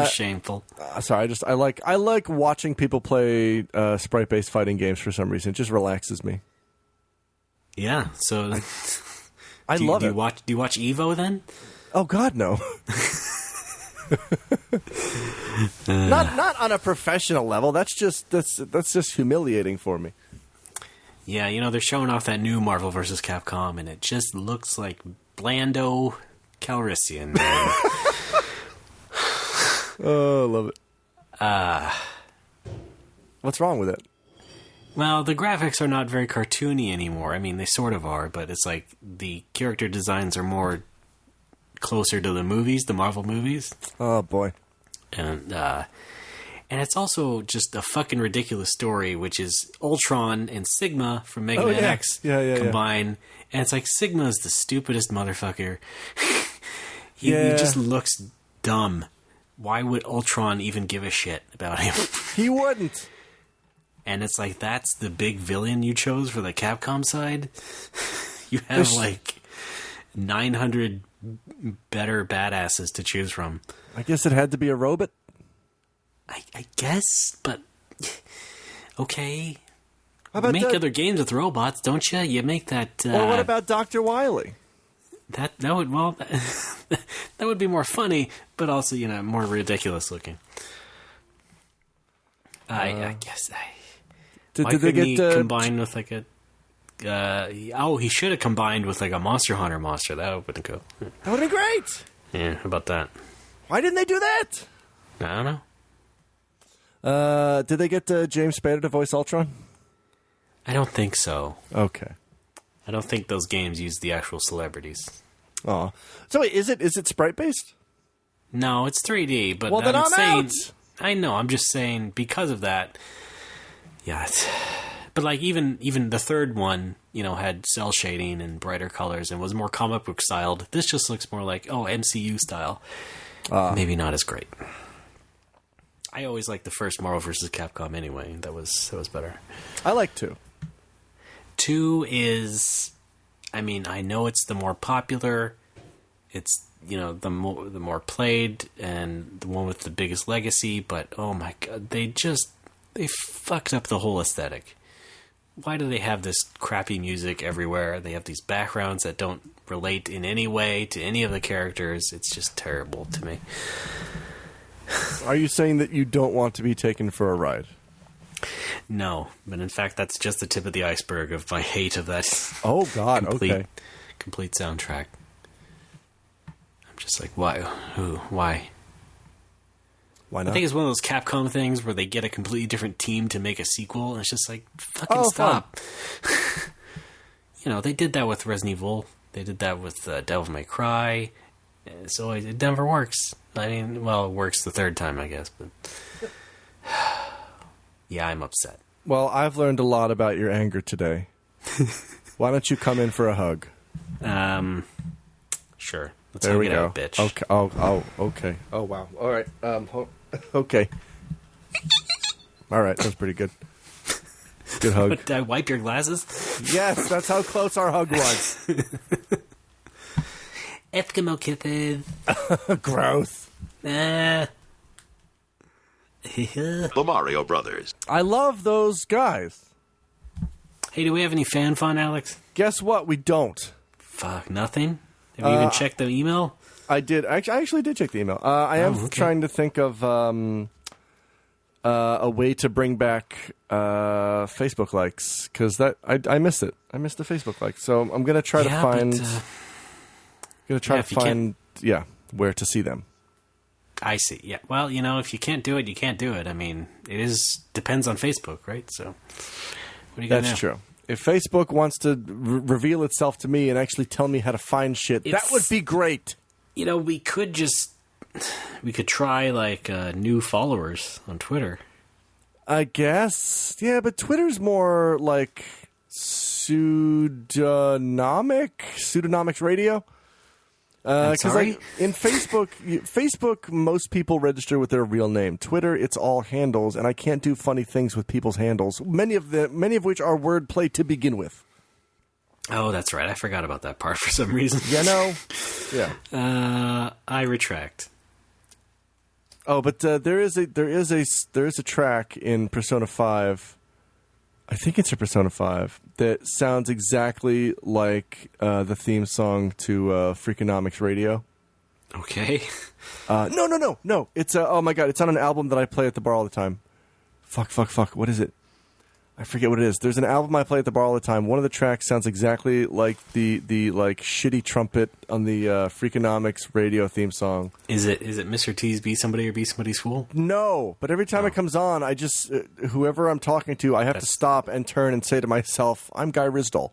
Shameful. Sorry, I like watching people play sprite-based fighting games for some reason. It just relaxes me. Yeah, so I love it. Do you watch Evo then? Oh God, no. Not on a professional level. That's just humiliating for me. Yeah, they're showing off that new Marvel vs. Capcom, and it just looks like Blando Calrissian. Oh, I love it. What's wrong with it? Well, the graphics are not very cartoony anymore. I mean, they sort of are, but it's like the character designs are more closer to the movies, the Marvel movies. Oh, boy. And it's also just a fucking ridiculous story, which is Ultron and Sigma from Mega Man X combine. And it's like, Sigma is the stupidest motherfucker. He just looks dumb. Why would Ultron even give a shit about him? He wouldn't. And it's like, that's the big villain you chose for the Capcom side? You have like 900 better badasses to choose from. I guess it had to be a robot. I guess, but okay. How about make other games with robots, don't you? You make that. Well, what about Dr. Wily? That would that would be more funny, but also more ridiculous looking. I guess. Why couldn't he combine with like a? He should have combined with like a Monster Hunter monster. That would have been cool. That would have been great. Yeah, how about that? Why didn't they do that? I don't know. Did they get James Spader to voice Ultron? I don't think so. Okay. I don't think those games use the actual celebrities. Oh, so wait, is it sprite based? No, it's 3D. But well, then I'm saying, out. I know. I'm just saying because of that. Yeah, it's But like even the third one, had cell shading and brighter colors and was more comic book styled. This just looks more like MCU style. Maybe not as great. I always liked the first Marvel vs. Capcom anyway. That was better. I like 2. 2 is, I know it's the more popular. It's the more played and the one with the biggest legacy. But oh my god, they fucked up the whole aesthetic. Why do they have this crappy music everywhere? They have these backgrounds that don't relate in any way to any of the characters. It's just terrible to me. Are you saying that you don't want to be taken for a ride? No, but in fact, that's just the tip of the iceberg of my hate of that. Oh God! Complete soundtrack. I'm just like, why? Who? Why? Why not? I think it's one of those Capcom things where they get a completely different team to make a sequel, and it's just like, fucking stop. They did that with Resident Evil. They did that with Devil May Cry. So it never works. It works the third time, I guess. But yeah, I'm upset. Well, I've learned a lot about your anger today. Why don't you come in for a hug? Sure. Let's there hug we it go. Out, bitch. Okay. Oh, okay. Oh, wow. All right. Okay. All right. That was pretty good. Good hug. Did I wipe your glasses? Yes, that's how close our hug was. Eskimo kisses. Gross. The Mario Brothers. I love those guys. Hey, do we have any fan fun, Alex? Guess what? We don't. Fuck, nothing? Have you even checked the email? I did. I actually did check the email. I am trying to think of a way to bring back Facebook likes, because I missed it. I missed the Facebook likes. So I'm going to try to find... where to see them. I see. Yeah. Well, if you can't do it, you can't do it. It depends on Facebook, right? So, what are you going to do? That's true. If Facebook wants to reveal itself to me and actually tell me how to find shit, that would be great. We could try new followers on Twitter. I guess. Yeah, but Twitter's more like pseudonymics radio. Because in Facebook, most people register with their real name. Twitter, it's all handles, and I can't do funny things with people's handles. Many of which are wordplay to begin with. Oh, that's right. I forgot about that part for some reason. Yeah. I retract. Oh, but there is a track in Persona 5. I think it's a Persona 5 that sounds exactly like the theme song to Freakonomics Radio. Okay. No. It's oh my god! It's on an album that I play at the bar all the time. Fuck. What is it? I forget what it is. There's an album I play at the bar all the time. One of the tracks sounds exactly like the shitty trumpet on the Freakonomics Radio theme song. Is it Mr. T's Be Somebody or Be Somebody's Fool? No, but every time it comes on, I just whoever I'm talking to, I have to stop and turn and say to myself, "I'm Guy Ryssdal,"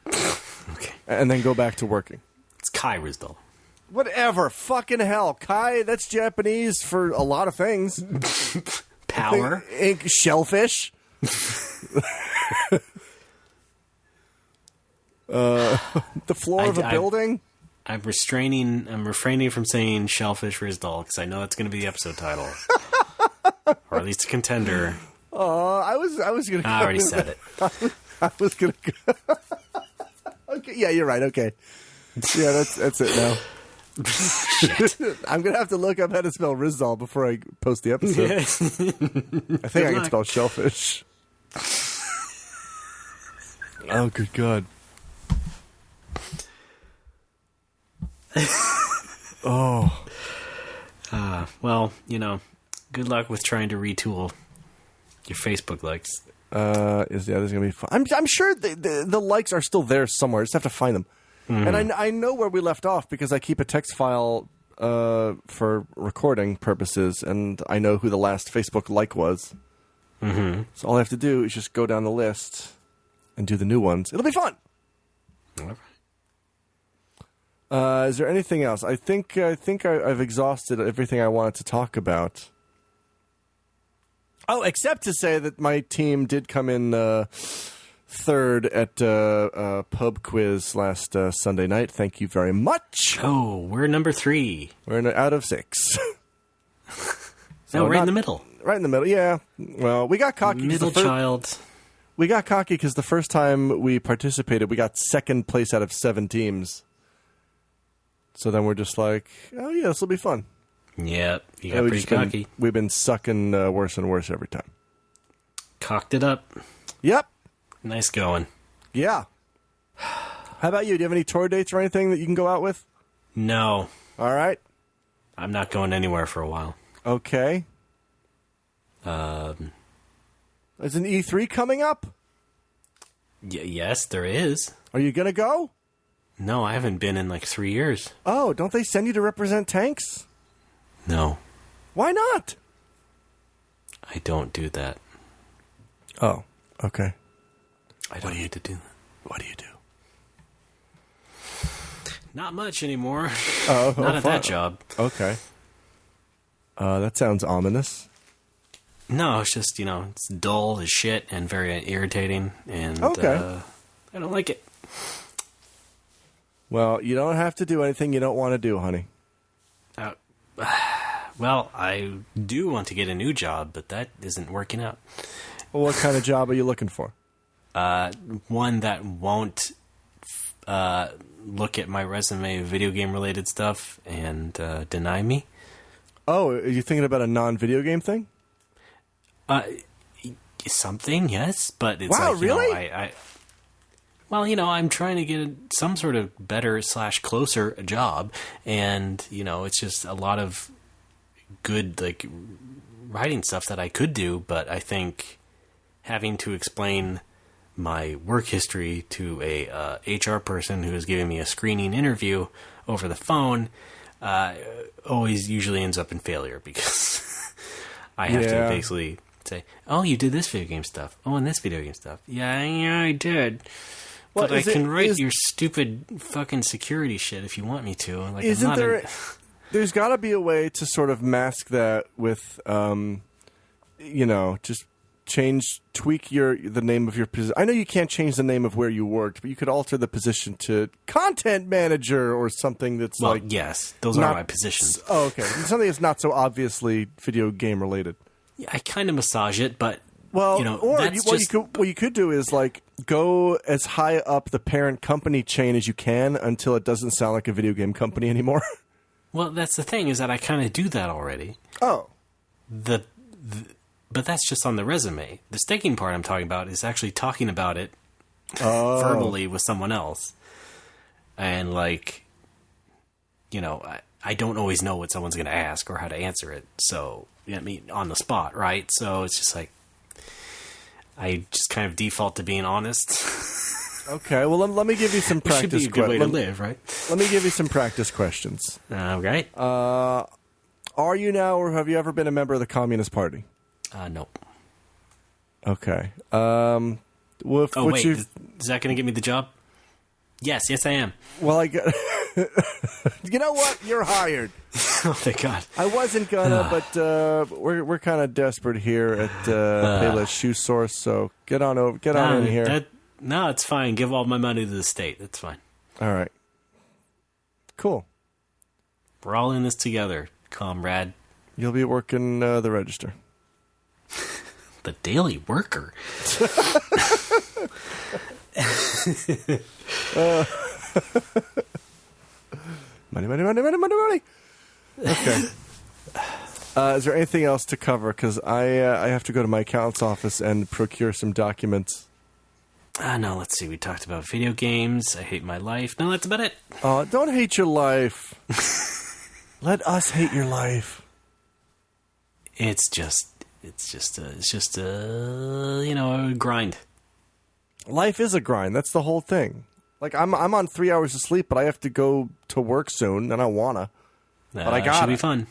okay, and then go back to working. It's Kai Ryssdal. Whatever, fucking hell, Kai. That's Japanese for a lot of things. Power, shellfish. The floor of a building. I'm refraining from saying Shellfish Ryssdal because I know that's going to be the episode title, or at least a contender. I was gonna. I already said it. I was gonna. Okay, yeah, you're right. Okay, yeah, that's it now. I'm gonna have to look up how to spell Ryssdal before I post the episode. I think I can spell shellfish. Oh, good God. Oh. Well, good luck with trying to retool your Facebook likes. This is gonna be fun. I'm sure the likes are still there somewhere. I just have to find them. Mm-hmm. And I know where we left off because I keep a text file for recording purposes, and I know who the last Facebook like was. Mm-hmm. So all I have to do is just go down the list and do the new ones. It'll be fun. All right. Is there anything else? I think I've exhausted everything I wanted to talk about. Oh, except to say that my team did come in third at pub quiz last Sunday night. Thank you very much. Oh, we're number 3. We're out of 6. So right in the middle. Right in the middle, yeah. Well, we got cocky. Middle child. We got cocky because the first time we participated, we got second place out of 7 teams. So then we're just like, oh yeah, this will be fun. Yeah, you got pretty cocky. We've been sucking worse and worse every time. Cocked it up. Yep. Nice going. Yeah. How about you? Do you have any tour dates or anything that you can go out with? No. All right. I'm not going anywhere for a while. Okay. Is an E3 coming up? Yes, there is. Are you going to go? No, I haven't been in like 3 years. Oh, don't they send you to represent tanks? No. Why not? I don't do that. Oh, okay. I don't need to do that. What do you do? Not much anymore. Oh, not at that job. Okay. That sounds ominous. No, it's just, it's dull as shit and very irritating, and okay. I don't like it. Well, you don't have to do anything you don't want to do, honey. Well, I do want to get a new job, but that isn't working out. Well, what kind of job are you looking for? One that won't look at my resume of video game related stuff and deny me. Oh, are you thinking about a non-video game thing? Something, yes, but it's wow, like, really? I'm trying to get some sort of better / closer job, and it's just a lot of good like writing stuff that I could do, but I think having to explain my work history to a HR person who is giving me a screening interview over the phone always usually ends up in failure because I have to basically say, oh, you did this video game stuff. Oh, and this video game stuff. Yeah, I did. But I can write your stupid fucking security shit if you want me to. Like, isn't there... There's got to be a way to sort of mask that with, just tweak the name of your position. I know you can't change the name of where you worked, but you could alter the position to content manager or something that's yes, those are my positions. Oh, okay. Something that's not so obviously video game related. Yeah, I kind of massage it, but what you could do is like go as high up the parent company chain as you can until it doesn't sound like a video game company anymore. Well, that's the thing, is that I kind of do that already. Oh. But that's just on the resume. The sticking part I'm talking about is actually talking about it verbally with someone else. And, I don't always know what someone's going to ask or how to answer it. So, on the spot, right? So it's just like, I just kind of default to being honest. Okay, well, let me give you some practice questions. Should be a good way to live, right? Let me give you some practice questions. Okay. Are you now, or have you ever been a member of the Communist Party? No. Okay. Is that going to give me the job? Yes, I am. Well, you know what? You're hired. Oh, thank God. I wasn't gonna, but we're kind of desperate here at Payless Shoe Source, so get on in here. No, it's fine. Give all my money to the state. That's fine. All right. Cool. We're all in this together, comrade. You'll be working the register. The Daily Worker. Money. Okay. Is there anything else to cover? Because I have to go to my accountant's office and procure some documents. No, let's see. We talked about video games. I hate my life. No, that's about it. Don't hate your life. Let us hate your life. It's just a grind. Life is a grind. That's the whole thing. Like I'm on 3 hours of sleep, but I have to go to work soon, and I wanna. But I got it. Should be fun.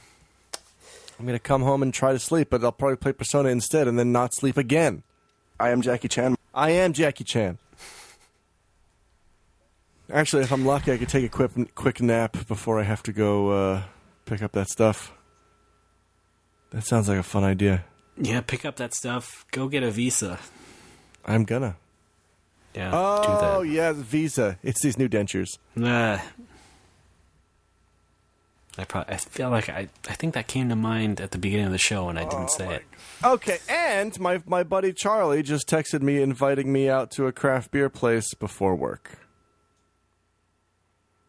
I'm gonna come home and try to sleep, but I'll probably play Persona instead, and then not sleep again. I am Jackie Chan. Actually, if I'm lucky, I could take a quick nap before I have to go pick up that stuff. That sounds like a fun idea. Yeah, pick up that stuff. Go get a visa. I'm gonna. Yeah, Oh, do that. yeah, Visa. It's these new dentures. I feel like I think that came to mind at the beginning of the show and I didn't say it. Okay, and my buddy Charlie just texted me inviting me out to a craft beer place before work.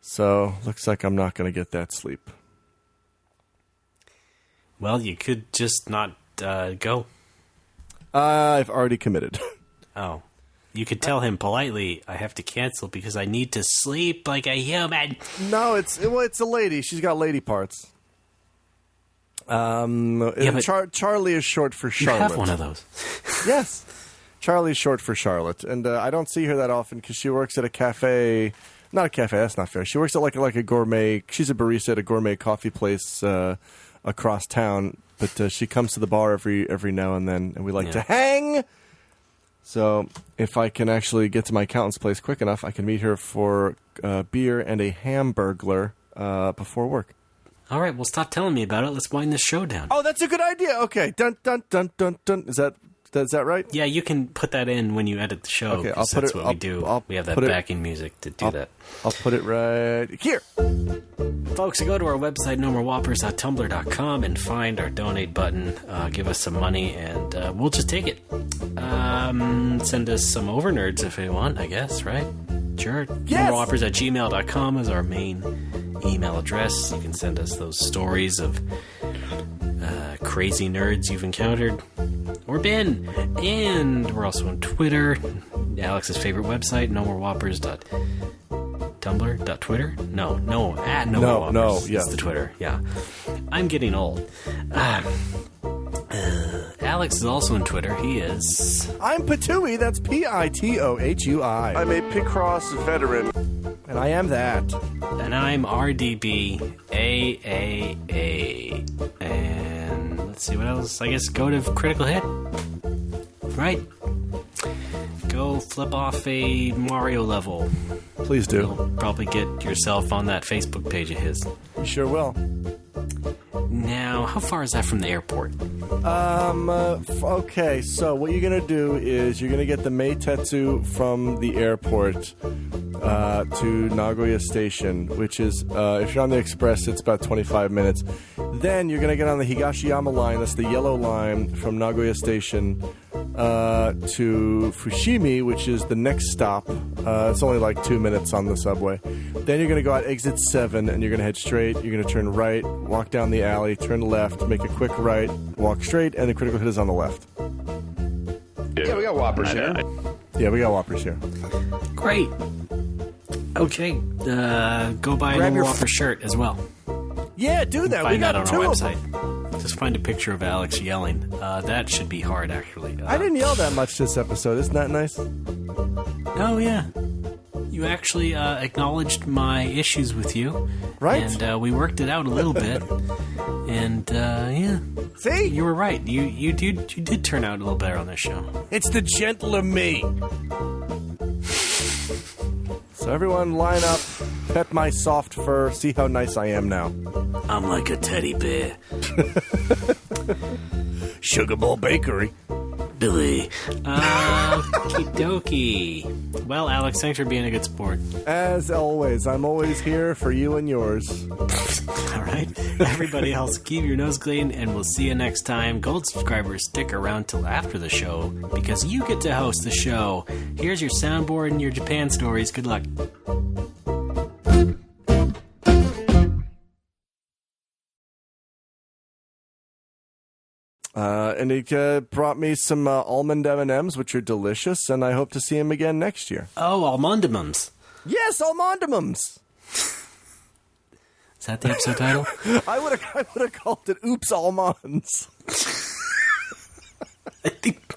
So, looks like I'm not going to get that sleep. Well, you could just not go. I've already committed. Oh. You could tell him politely, I have to cancel because I need to sleep like a human. No, it's a lady. She's got lady parts. Charlie is short for Charlotte. You have one of those. Yes. Charlie's short for Charlotte. And I don't see her that often because she works at a cafe. Not a cafe, that's not fair. She works at like a gourmet. She's a barista at a gourmet coffee place across town. But she comes to the bar every now and then, and we like to hang. So if I can actually get to my accountant's place quick enough, I can meet her for beer and a hamburglar before work. All right, well, stop telling me about it. Let's wind this show down. Oh, that's a good idea. Okay, dun dun dun dun dun. Is that right? Yeah, you can put that in when you edit the show. Okay, I'll put it. That's what we do. We have that backing music to do that. I'll put it right here. Folks, go to our website, nomorewhoppers.tumblr.com, and find our donate button. Give us some money, and we'll just take it. Send us some overnerds if you want, I guess, right? Sure. Yes! nomorewhoppers@gmail.com is our main email address. You can send us those stories of crazy nerds you've encountered or been. And we're also on Twitter. Alex's favorite website, nomorewhoppers.tumblr.twitter. No, at nomorewhoppers. No, yeah. It's the Twitter, yeah. I'm getting old. Alex is also on Twitter. He is... I'm Pitohui. That's Pitohui. I'm a Picross veteran. And I am that. And I'm RDBAAA. And let's see what else. I guess go to Critical Hit. Right. Go flip off a Mario level. Please do. You'll probably get yourself on that Facebook page of his. You sure will. Now, how far is that from the airport? Okay, so what you're going to do is you're going to get the Meitetsu from the airport to Nagoya Station, which is, if you're on the express, it's about 25 minutes. Then you're going to get on the Higashiyama line, that's the yellow line from Nagoya Station to Fushimi, which is the next stop. It's only like 2 minutes on the subway. Then you're going to go out exit 7, and you're going to head straight. You're going to turn right, walk down the alley, turn left, make a quick right, walk straight, and the Critical Hit is on the left. Yeah, we got Whoppers here. Yeah, we got Whoppers here. Great. Okay, go buy a new Whopper shirt as well. Yeah, do that. Find we got that on two our of website. them. Just find a picture of Alex yelling. That should be hard, actually. I didn't yell that much this episode. Isn't that nice? Oh, yeah. You actually acknowledged my issues with you. Right. And we worked it out a little bit. And, yeah. See? You were right. You did turn out a little better on this show. It's the gentler me. So everyone line up, pet my soft fur, see how nice I am now. I'm like a teddy bear. Sugar Bowl Bakery. Billy. Okie dokie. Well, Alex, thanks for being a good sport. As always, I'm always here for you and yours. All right. Everybody else, keep your nose clean, and we'll see you next time. Gold subscribers, stick around till after the show, because you get to host the show. Here's your soundboard and your Japan stories. Good luck. And he brought me some almond M&Ms, which are delicious, and I hope to see him again next year. Oh, almondimums. Yes, almondimums. Is that the episode title? I would have called it Oops Almonds. I think...